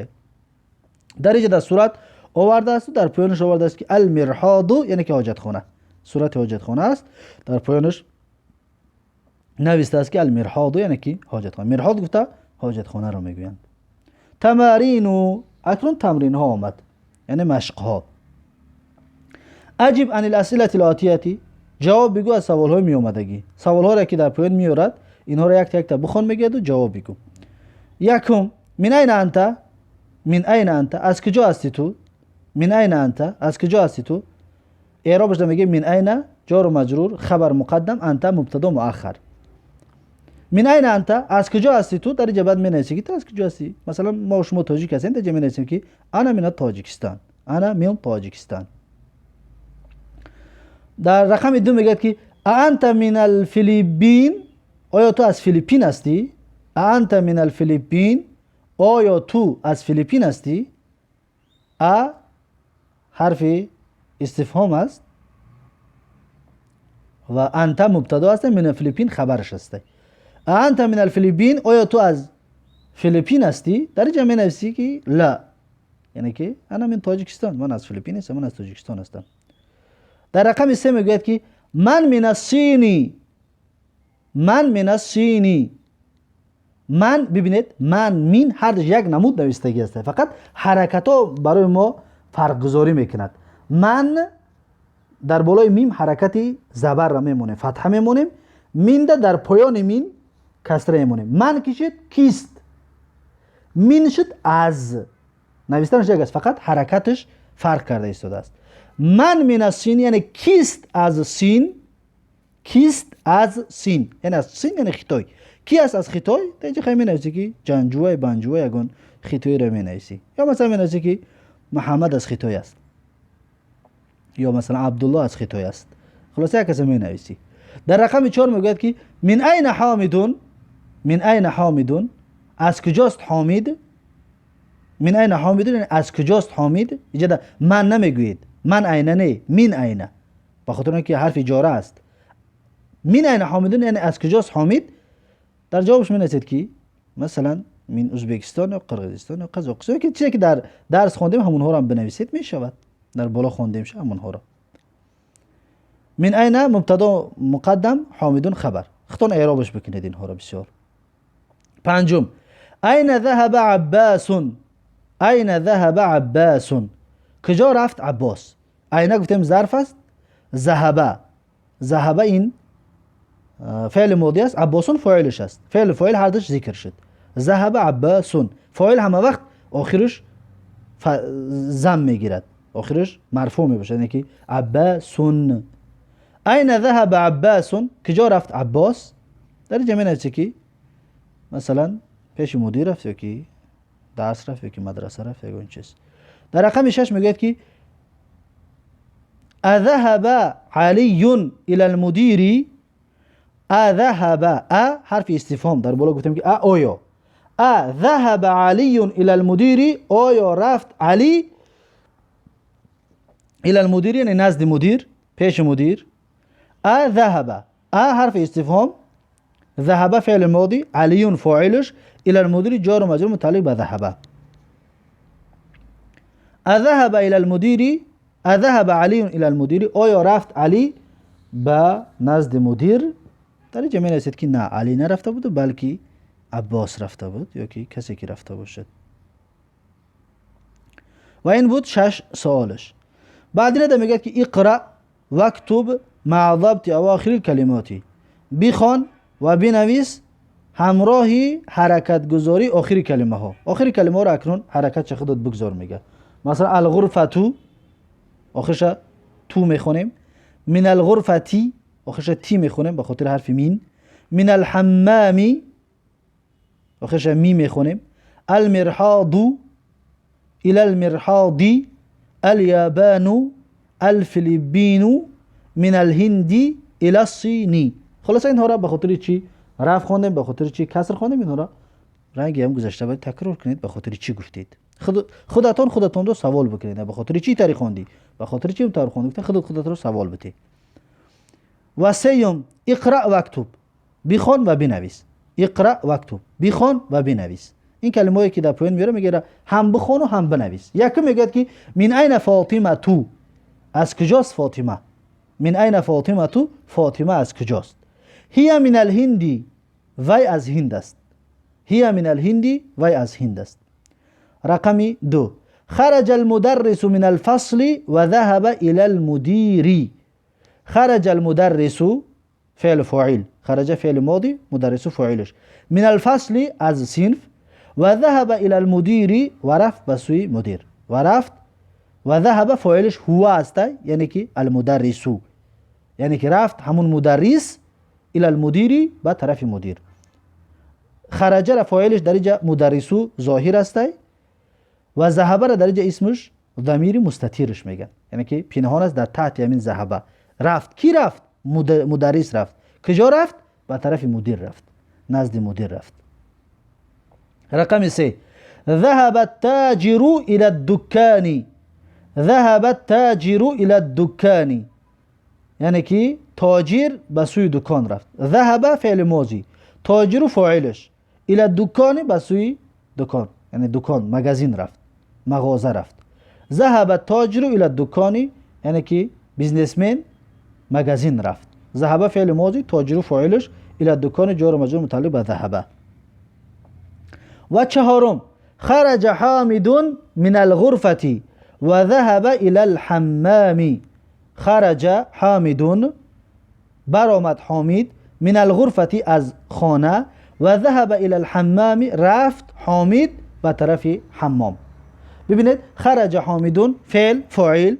در اینجا در صورت آورده است، در پایانش آورده است که المرحاض یعنی که حاجت خانه، صورت حاجت خانه است. در پایانش نوشته است که المرحاض یعنی که حاجت خانه. مرحاض گفته حاجت خانه را میگویند. تمارین، اکنون تمرین ها آمد، یعنی مشق ها. اجب عن الاسئله الاتیه، جواب بگو از سوال های می اومدگی. سوال ها را که در پایان میارد اینها را یک تا یک تا بخون میگید و جواب بگو. یکم من این انت؟ من این انت؟ از کجا هستی تو؟ من این انت؟ از کجا هستی تو؟ اعرابش ده میگه من این جار و مجرور، خبر مقدم، انت مبتدا مؤخر. من این انت؟ از کجا هستی تو؟ در اینجا بعد مینویسی که تو از کجا هستی. مثلا ما و شما تاجیک هستیم، در اینجا مینویسیم که انا من تاجیکستان، انا من تاجیکستان. در رقم دو میگه که انت من الفیلیپین؟ آیا تو از فیلیپین هستی؟ انت من الفیلیپین؟ آیا تو از فیلیپین هستی؟ حرف استفهام است و انت مبتدا است، من الفیلیپین خبرش است. انت من الفیلیپین؟ آیا تو از فیلیپین هستی؟ در اینجا مینویسی که لا، یعنی که انا من تاجیکستان، من از فیلیپین هستم، من از تاجیکستان هستم. در رقم سه میگوید که من من الصینی، من من الصینی. من ببینید من مین هر یک نمود نوشتگی است، فقط حرکت ها برای ما فرق گذاری میکند. من در بالای میم حرکتی زبر را میمونه، فتحه میمونیم. مین در پایان مین کسره میمونیم. من کشید کیست، مین شد از. نوشتنش یک است، فقط حرکتش فرق کرده ایستاده است. من من الصین یعنی کیست از سین، کیست از سین یعنی از سین یعنی خطای. کی است از خطای؟ در اینجا خیلی مینویسی که جنجوه بنجوه یگون خطای را مینویسی. یا مثلا مینویسی که محمد از خطای است، یا مثلا عبدالله از خطای است. خلاصه یک کسی مینویسی. در رقم 4 میگوید که من این حامدون، من این حامدون؟ از کجاست حامد؟ من این حامدون یعنی از کجاست حامد؟ اینجا من نمیگوید، من اینه نه، من اینه، به خاطر اینکه حرف جاره است. من این حامدون یعنی از کجاست حامد؟ در جوابش مینویسید که مثلا من ازبکستان یا قرقیزستان یا قزاقستان، که چیزی که در درس خواندیم همونها را هم بنویسید میشود. در بالا خواندیم شه همونها را. من این مبتدا مقدم، حامدون خبر. خطون اعرابش بکنید اینها را بسیار. پنجم این ذهب عباس، این ذهب عباس؟ کجا رفت عباس؟ این گفتیم ظرف است. ذهب، ذهب این فعل ماضی است، عباسون فاعلش است. فعل فاعل هر دوش ذکر شد. ذهب عباسون، فاعل همه وقت آخرش زم میگیرد، آخرش مرفوع میباشد، یعنی که عباسون. این ذهب عباسون؟ کجا رفت عباس؟ در اینجا مینویسی که مثلا پیش مدیر رفت، یا که درس رفت، یا که مدرسه رفت، یا اون چیز. در رقم 6 میگوید که اذهب علی الى المدیر؟ اذهب، حرف استفهام در بالا گفتیم که آیا. اذهب علی الى المدیر؟ آیا رفت علی الى المدیر یعنی نزد مدیر، پیش مدیر. ذهب، حرف استفهام، ذهب فعل ماضی، علی فاعلش، الى المدیر جار و مجرور متعلق به ذهب. اذهب الى المدیر؟ اذهب علی الى المدیر؟ آیا رفت علی به نزد مدیر؟ در اینجا مینویسید که نه، علی نرفته بود بلکه عباس رفته بود، یا که کسی که رفته باشد. و این بود 6 سوالش. بعد اینه میگه که اقرأ واکتب مع ضبط اواخر الکلماتی، بخوان و بنویس همراهی حرکت گذاری آخر کلمه ها. آخر کلمه ها را اکنون حرکت چه خودت بگذار میگه. مثلا الغرفه، آخرش تو میخونیم. من الغرفتی، آخرش تی میخونیم به خاطر حرف مین. من الحمامی، آخرش می میخونیم. المرحاض، الى المرحاض. اليابان، الفلبین. من الهندی الى الصینی. خلاصه اینها را به خاطر چی رفع خواندیم، به خاطر چی کسر خواندیم، اینها را رنگی هم گذاشته باید تکرار کنید. به خاطر چی گفتید خودتون رو سوال بکنید. به خاطر چی طریق خواندی، به خاطر چی اون طریق خواندی، خودت رو سوال بده. و سیوم اقرأ واکتب، بخوان و بنویس. اقرأ واکتب، بخوان و بنویس. این کلمه‌ای که در پایین میاره میگه هم بخوان و هم بنویس. یکی میگه که من این فاطمه تو؟ از کجاست فاطمه؟ من این فاطمه تو؟ فاطمه از کجاست؟ هی من الهندی، وی از هند است. هی من الهندی، وی از هند است. رقم 2 خرج المدرس من الفصل و ذهب الى المدیر. خرج المدرس فعل فاعل، خرج فعل ماضی، مدرس فاعلش. من الفصل از صنف. و ذهب الى المدیر و رفت به سوی مدیر. و رفت و ذهب فاعلش هو است، یعنی که المدرسو، یعنی که رفت همون مدرس الى المدیری به طرف مدیر. خرج را فاعلش در اینجا مدرسو ظاهر است و ذهب را در اینجا اسمش ضمیر مستتیرش میگن، یعنی که پنهان است در تحت همین ذهب. رفت، کی رفت؟ مدرس رفت. کجا رفت؟ به طرف مدیر رفت، نزد مدیر رفت. رقم 3 ذهب التاجر الى الدکان. ذهب التاجر الى الدکان، یعنی که تاجر به سوی دکان رفت. ذهب فعل ماضی، تاجر فاعلش، الى الدکان به سوی دکان، یعنی دکان، مغازین رفت، مغازه رفت. ذهب التاجر الى الدکان، یعنی که بیزنسمن مغازین رفت. ذهب فعل ماضی، تاجر فاعلش، الى الدکان جار و مجرور متعلق به ذهب. و چهارم خرج حامد من الغرفة و ذهب الى الحمام. خرج حامد، برآمد حامد، من الغرفة از خانه، و ذهب الى الحمام، رفت حامد به طرف حمام. ببینید خرج حامدون فعل فاعل،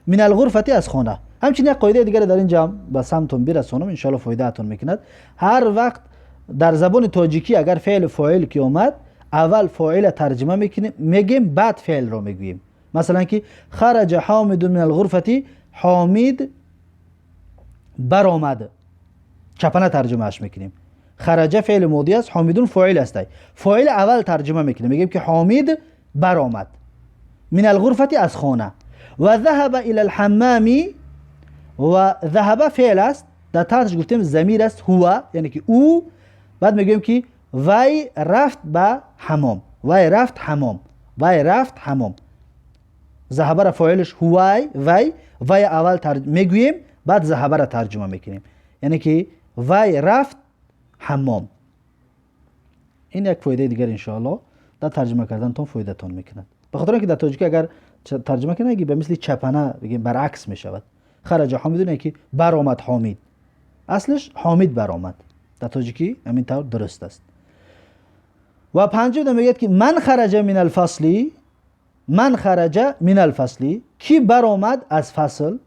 من الغرفة از خانه. همچنین یک قاعده دیگر در اینجا به سمتون برسونم، ان شاء الله فایده اتون میکند. هر وقت در زبان تاجیکی اگر فعل فاعل کی اومد، اول فاعل ترجمه میگیم بعد فعل رو میگوییم. مثلا که خرج حامد من الغرفة، حامد برآمد، چپنه ترجمهش میکنیم. خرج فعل ماضی است، حامدون فاعل است. فاعل اول ترجمه میکنیم، میگیم که حامد برآمد من الغرفة از خانه. و ذهب الى الحمام، و ذهب فعل است، در تحتش گفتیم ضمیر است هو، یعنی که او. بعد میگیم که وی رفت به حمام، وی رفت حمام، وی رفت حمام. ذهب را فاعلش هو، وی اول میگوییم، بعد ذهب را ترجمه میکنیم، یعنی که وی رفت حمام. این یک فایده دیگر ان شاء الله در ترجمه کردن تون فایده تون میکند. به خاطر اینکه در تاجیکی اگر ترجمه کنه به مثل چپنه بگیم برعکس میشود. خرج حامدون که برآمد حامد، اصلش حامد برآمد. در تاجیکی همین طور درست است. و پنجم میگه که من خرج من الفصل. من خرج من الفصل، کی برآمد از فصل.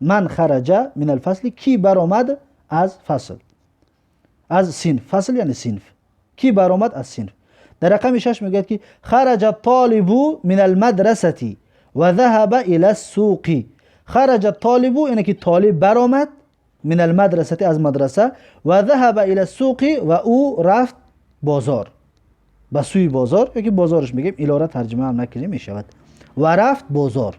من خرج من الفصل، کی برآمد از فصل، از صنف. فصل یعنی صنف. کی برآمد از صنف. در رقم 6 میگه که خرج الطالب من المدرسه و ذهب الى السوق. خرج الطالب یعنی که طالب برآمد، من المدرسه از مدرسه، و ذهب الى السوق و او رفت بازار، به سوی بازار، یا که بازارش میگیم، الاره ترجمه هم نکنیم میشود. و رفت بازار.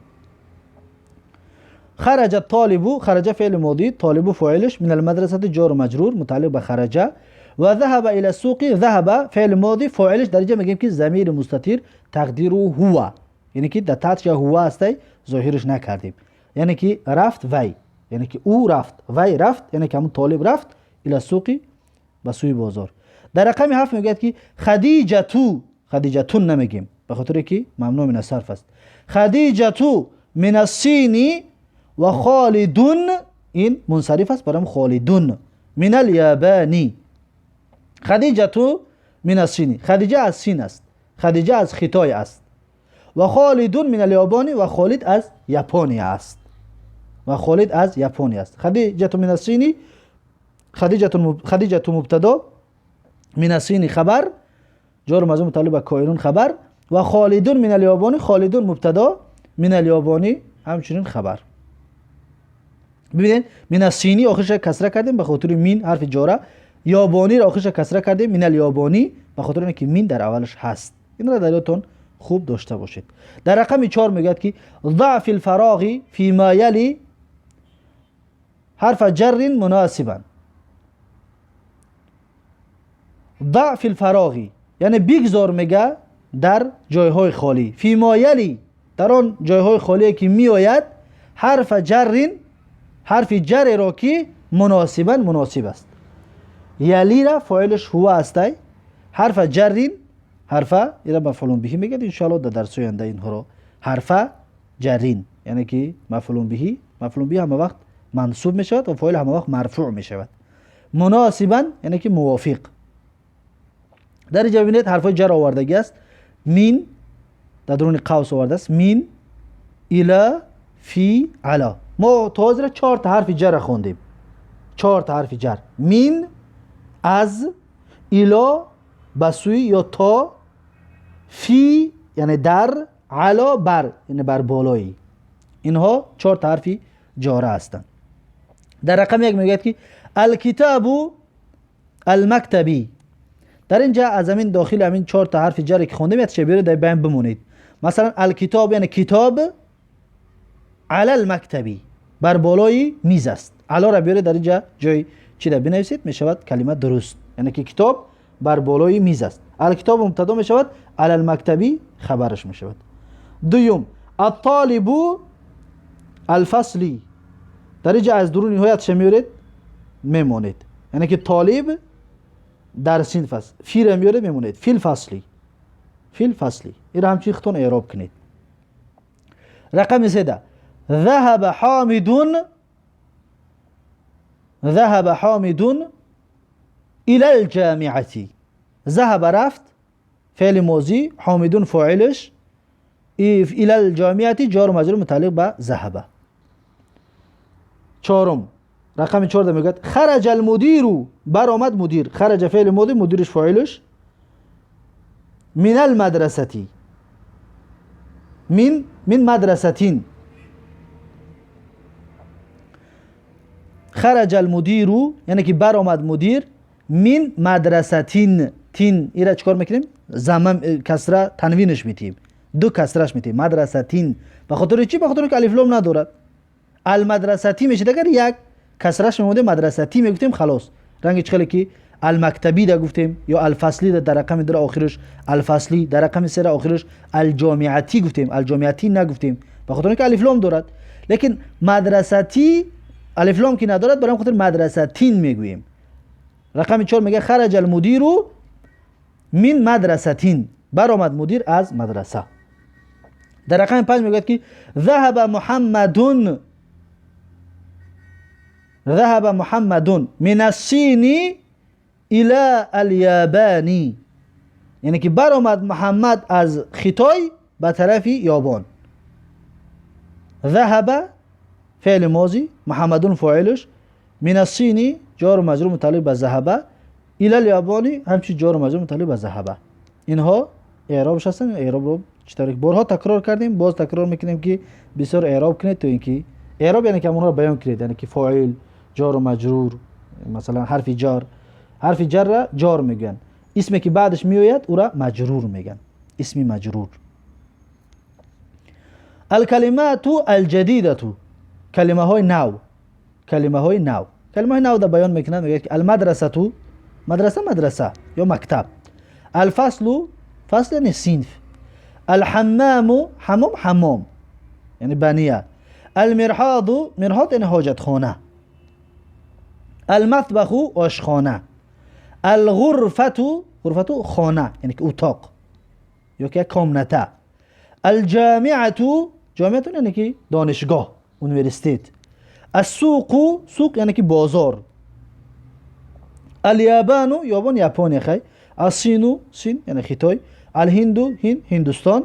خرج الطالب، خرج فعل ماضی، طالب فاعلش، من المدرسه جار و مجرور متعلق به خرج. و ذهب الى السوق، ذهب فعل ماضی، فاعلش در اینجا میگیم که ضمیر مستتر تقدیر هو، یعنی که در تحتش هو است، ظاهرش نکردیم، یعنی که رفت وی، یعنی که او رفت، وی رفت، یعنی که همون طالب رفت الى السوق، به سوی بازار. در رقم 7 میگه که خدیجه، خدیجتون نمیگیم به خاطر که ممنوع من الصرف است. خدیجه من الصین و خالدون، این منصرف است برام خالدون من الیابانی. خدیجه من الصین، خدیجه از صین است، خدیجه از خطای است. و خالدون من الیابانی، و خالد از یپونی است، و خالد از یپونی است. خدیجه من الصین، خدیجه مبتدا، من الصین خبر، جار و مجرور متعلق به کائنون خبر، و خالدون من الیابانی، خالدون مبتدا، من الیابانی همچنین خبر. ببینید من الصینی آخرش کسره کردیم به خاطر مین حرف جاره، یابانی را آخرش کسره کردیم من الیابانی به خاطر اینکه مین در اولش هست. این را در یادتون خوب داشته باشید. در رقم 4 میگه که ضعف الفراغ فيما يلي حرف جر مناسبا. ضعف الفراغ یعنی بگذار میگه در جایهای خالی، فيما يلي در آن جایهای خالی که میآید، حرف جر، حرف جر را که مناسبا مناسب است. یلی را فاعلش هو است، حرف جر، حرف ایرا مفعول به میگه ان شاء الله در درس آینده اینها رو. حرف جرین یعنی که مفعول به، مفعول به هم وقت منصوب می شود و فاعل همه وقت مرفوع می شود. مناسبا یعنی که موافق. در اینجا ببینید حرف جر آوردگی است. من در درون قوس آورده است. من الی فی علا. ما تا حاضر 4 تا حرف جر خوندیم. 4 تا حرف جر. من از، الی بسوی یا تا، فی یعنی در، علا بر یعنی بر بالایی. اینها 4 تا حرف جاره هستند. در رقم 1 میگه که الکتاب المکتبی. در اینجا از همین داخل همین 4 تا حرف جر که خوندیم یاد شبیه در بین بمونید. مثلا الکتاب یعنی کتاب، علی المکتبی بر بالای میز است. علا را بیاره در اینجا جای چی در بنویسید می شود کلمه درست. یعنی که کتاب بر بالای میز است. الکتاب مبتدا می شود، علی المکتبی خبرش می شود. دوم الطالب الفصلی. در اینجا از درون نهایت شمیرید میمونید. یعنی که طالب در صنف است. فی را میاره میمونید. فی الفصلی. فی الفصلی. این را همچین خطون اعراب کنید. رقم 3 ذهب حامدون. ذهب حامدون الى الجامعه. ذهب رفت فعل ماضی، حامدون فاعلش، الى الجامعه جار و مجرور متعلق به ذهب. 4 رقم 4 میگه خرج المدیر. بر آمد مدیر. خرج فعل ماضی، مدیرش فاعلش. من المدرسه. من مدرستين. خرج المدیر یعنی که بر آمد مدیر. من مدرستین. تین ایرا چکار میکنیم؟ زمم کسره تنوینش میتیم. 2 کسرهش میتیم. مدرستین. به خاطر چی؟ به خاطر که الف لام ندارد. المدرستی میشه. اگر 1 کسرهش میموده مدرستی میگفتیم خلاص. رنگ چخله که المکتبی دا گفتیم یا الفصلی در رقم 2 آخرش الفصلی، در رقم 3 آخرش الجامعتی گفتیم. الجامعتی نگفتیم به خاطر که الف لام دارد. لیکن مدرستی الف لام که ندارد برای خاطر مدرستین میگوییم. رقم 4 میگه خرج المدیر من مدرستین. بر آمد مدیر از مدرسه. در رقم 5 میگه که ذهب محمدون. ذهب محمدون من الصين الى اليابان. یعنی که بر آمد محمد از خطای به طرف یابان. ذهب فعل ماضی، محمدون فاعلش، من الصين جار و مجرور متعلق به ذهب، الى اليابان همچنین جار و مجرور متعلق به ذهب. اینها اعرابش هستن. اعراب رو چطوری بارها تکرار کردیم، باز تکرار میکنیم که بسیار اعراب کنید تا اینکه اعراب یعنی که اونها رو بیان کنید. یعنی که فاعل، جار و مجرور، مثلا حرف جر را جار میگن. اسمی که بعدش میآید او را مجرور میگن. اسمی مجرور. الکلمات الجدیده. کلمه های نو. کلمه های نو. کلمه های نو در بیان میکنن. میگه که المدرسه مدرسه یا مکتب. الفصل فصل یعنی صنف. الحمام حمام یعنی بنیه. المرحاض یعنی حاجت خانه. المطبخ آشخانه. الغرفه خانه یعنی که اتاق یا که کامنته. الجامعه یعنی که دانشگاه، یونیورسیته. السوق یعنی که بازار. الیابان یابان خی. الصین یعنی خطای. الهند هندوستان.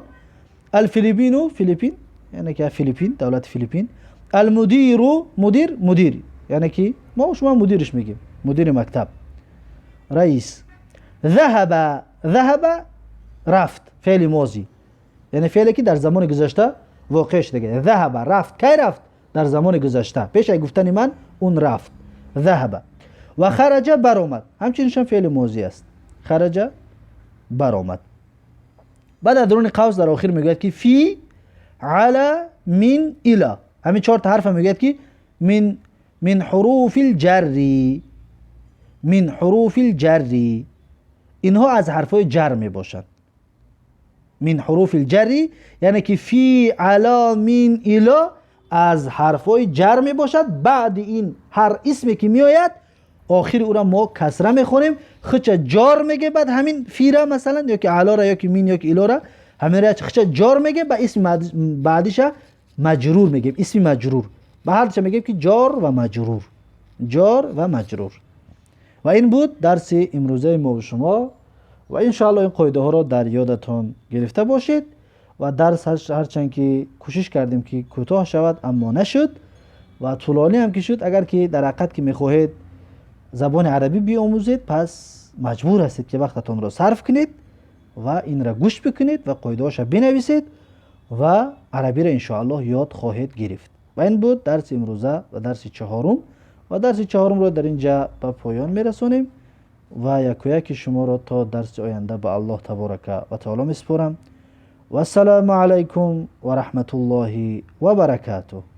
الفلیپین فلیپین یعنی که فلیپین، دولت فلیپین. المدیر مدیر یعنی که ما شما مدیرش میگیم، مدیر مکتب، رئیس. ذهب رفت فعل ماضی یعنی فعلی که در زمان گذشته واقع شده. ذهب رفت. کی رفت؟ در زمان گذشته. پیش از گفتن من اون رفت. ذهب. و خرج برآمد همچنین فعل ماضی است. خرج برآمد. بعد در درون قوس در آخر میگه که فی علی من الی. همین 4 تا حرف میگه که من حروف الجر. اینها از حرفای جر می باشند. من حروف الجر یعنی که فی علی من الی از حرفای جر می باشد. بعد این هر اسمی که می آید آخر او را ما کسره می خونیم. خچ جار میگه. بعد همین فی را مثلا یا که علی را یا که من یا که الی را همین را خچ جار میگه. با اسم بعدش مجرور میگیم. اسم مجرور به هر چه میگیم که جار و مجرور، جار و مجرور. و این بود درس امروزه ما و شما و انشاءالله این قاعده ها را در یادتان گرفته باشید و درس هرچند که کوشش کردیم که کوتاه شود اما نشد و طولانی هم که شد. اگر که در حقیقت که میخواهید زبان عربی بیاموزید پس مجبور هستید که وقتتان را صرف کنید و این را گوش بکنید و قاعده هاش بنویسید و عربی را انشاءالله یاد خواهید گرفت. و این بود درس امروزه و درس چهارم و درس چهارم را در اینجا به پایان میرسونیم و یک و یک شما را تا درس آینده به الله تبارک و تعالی میسپارم و السلام علیکم و رحمت الله و برکاته.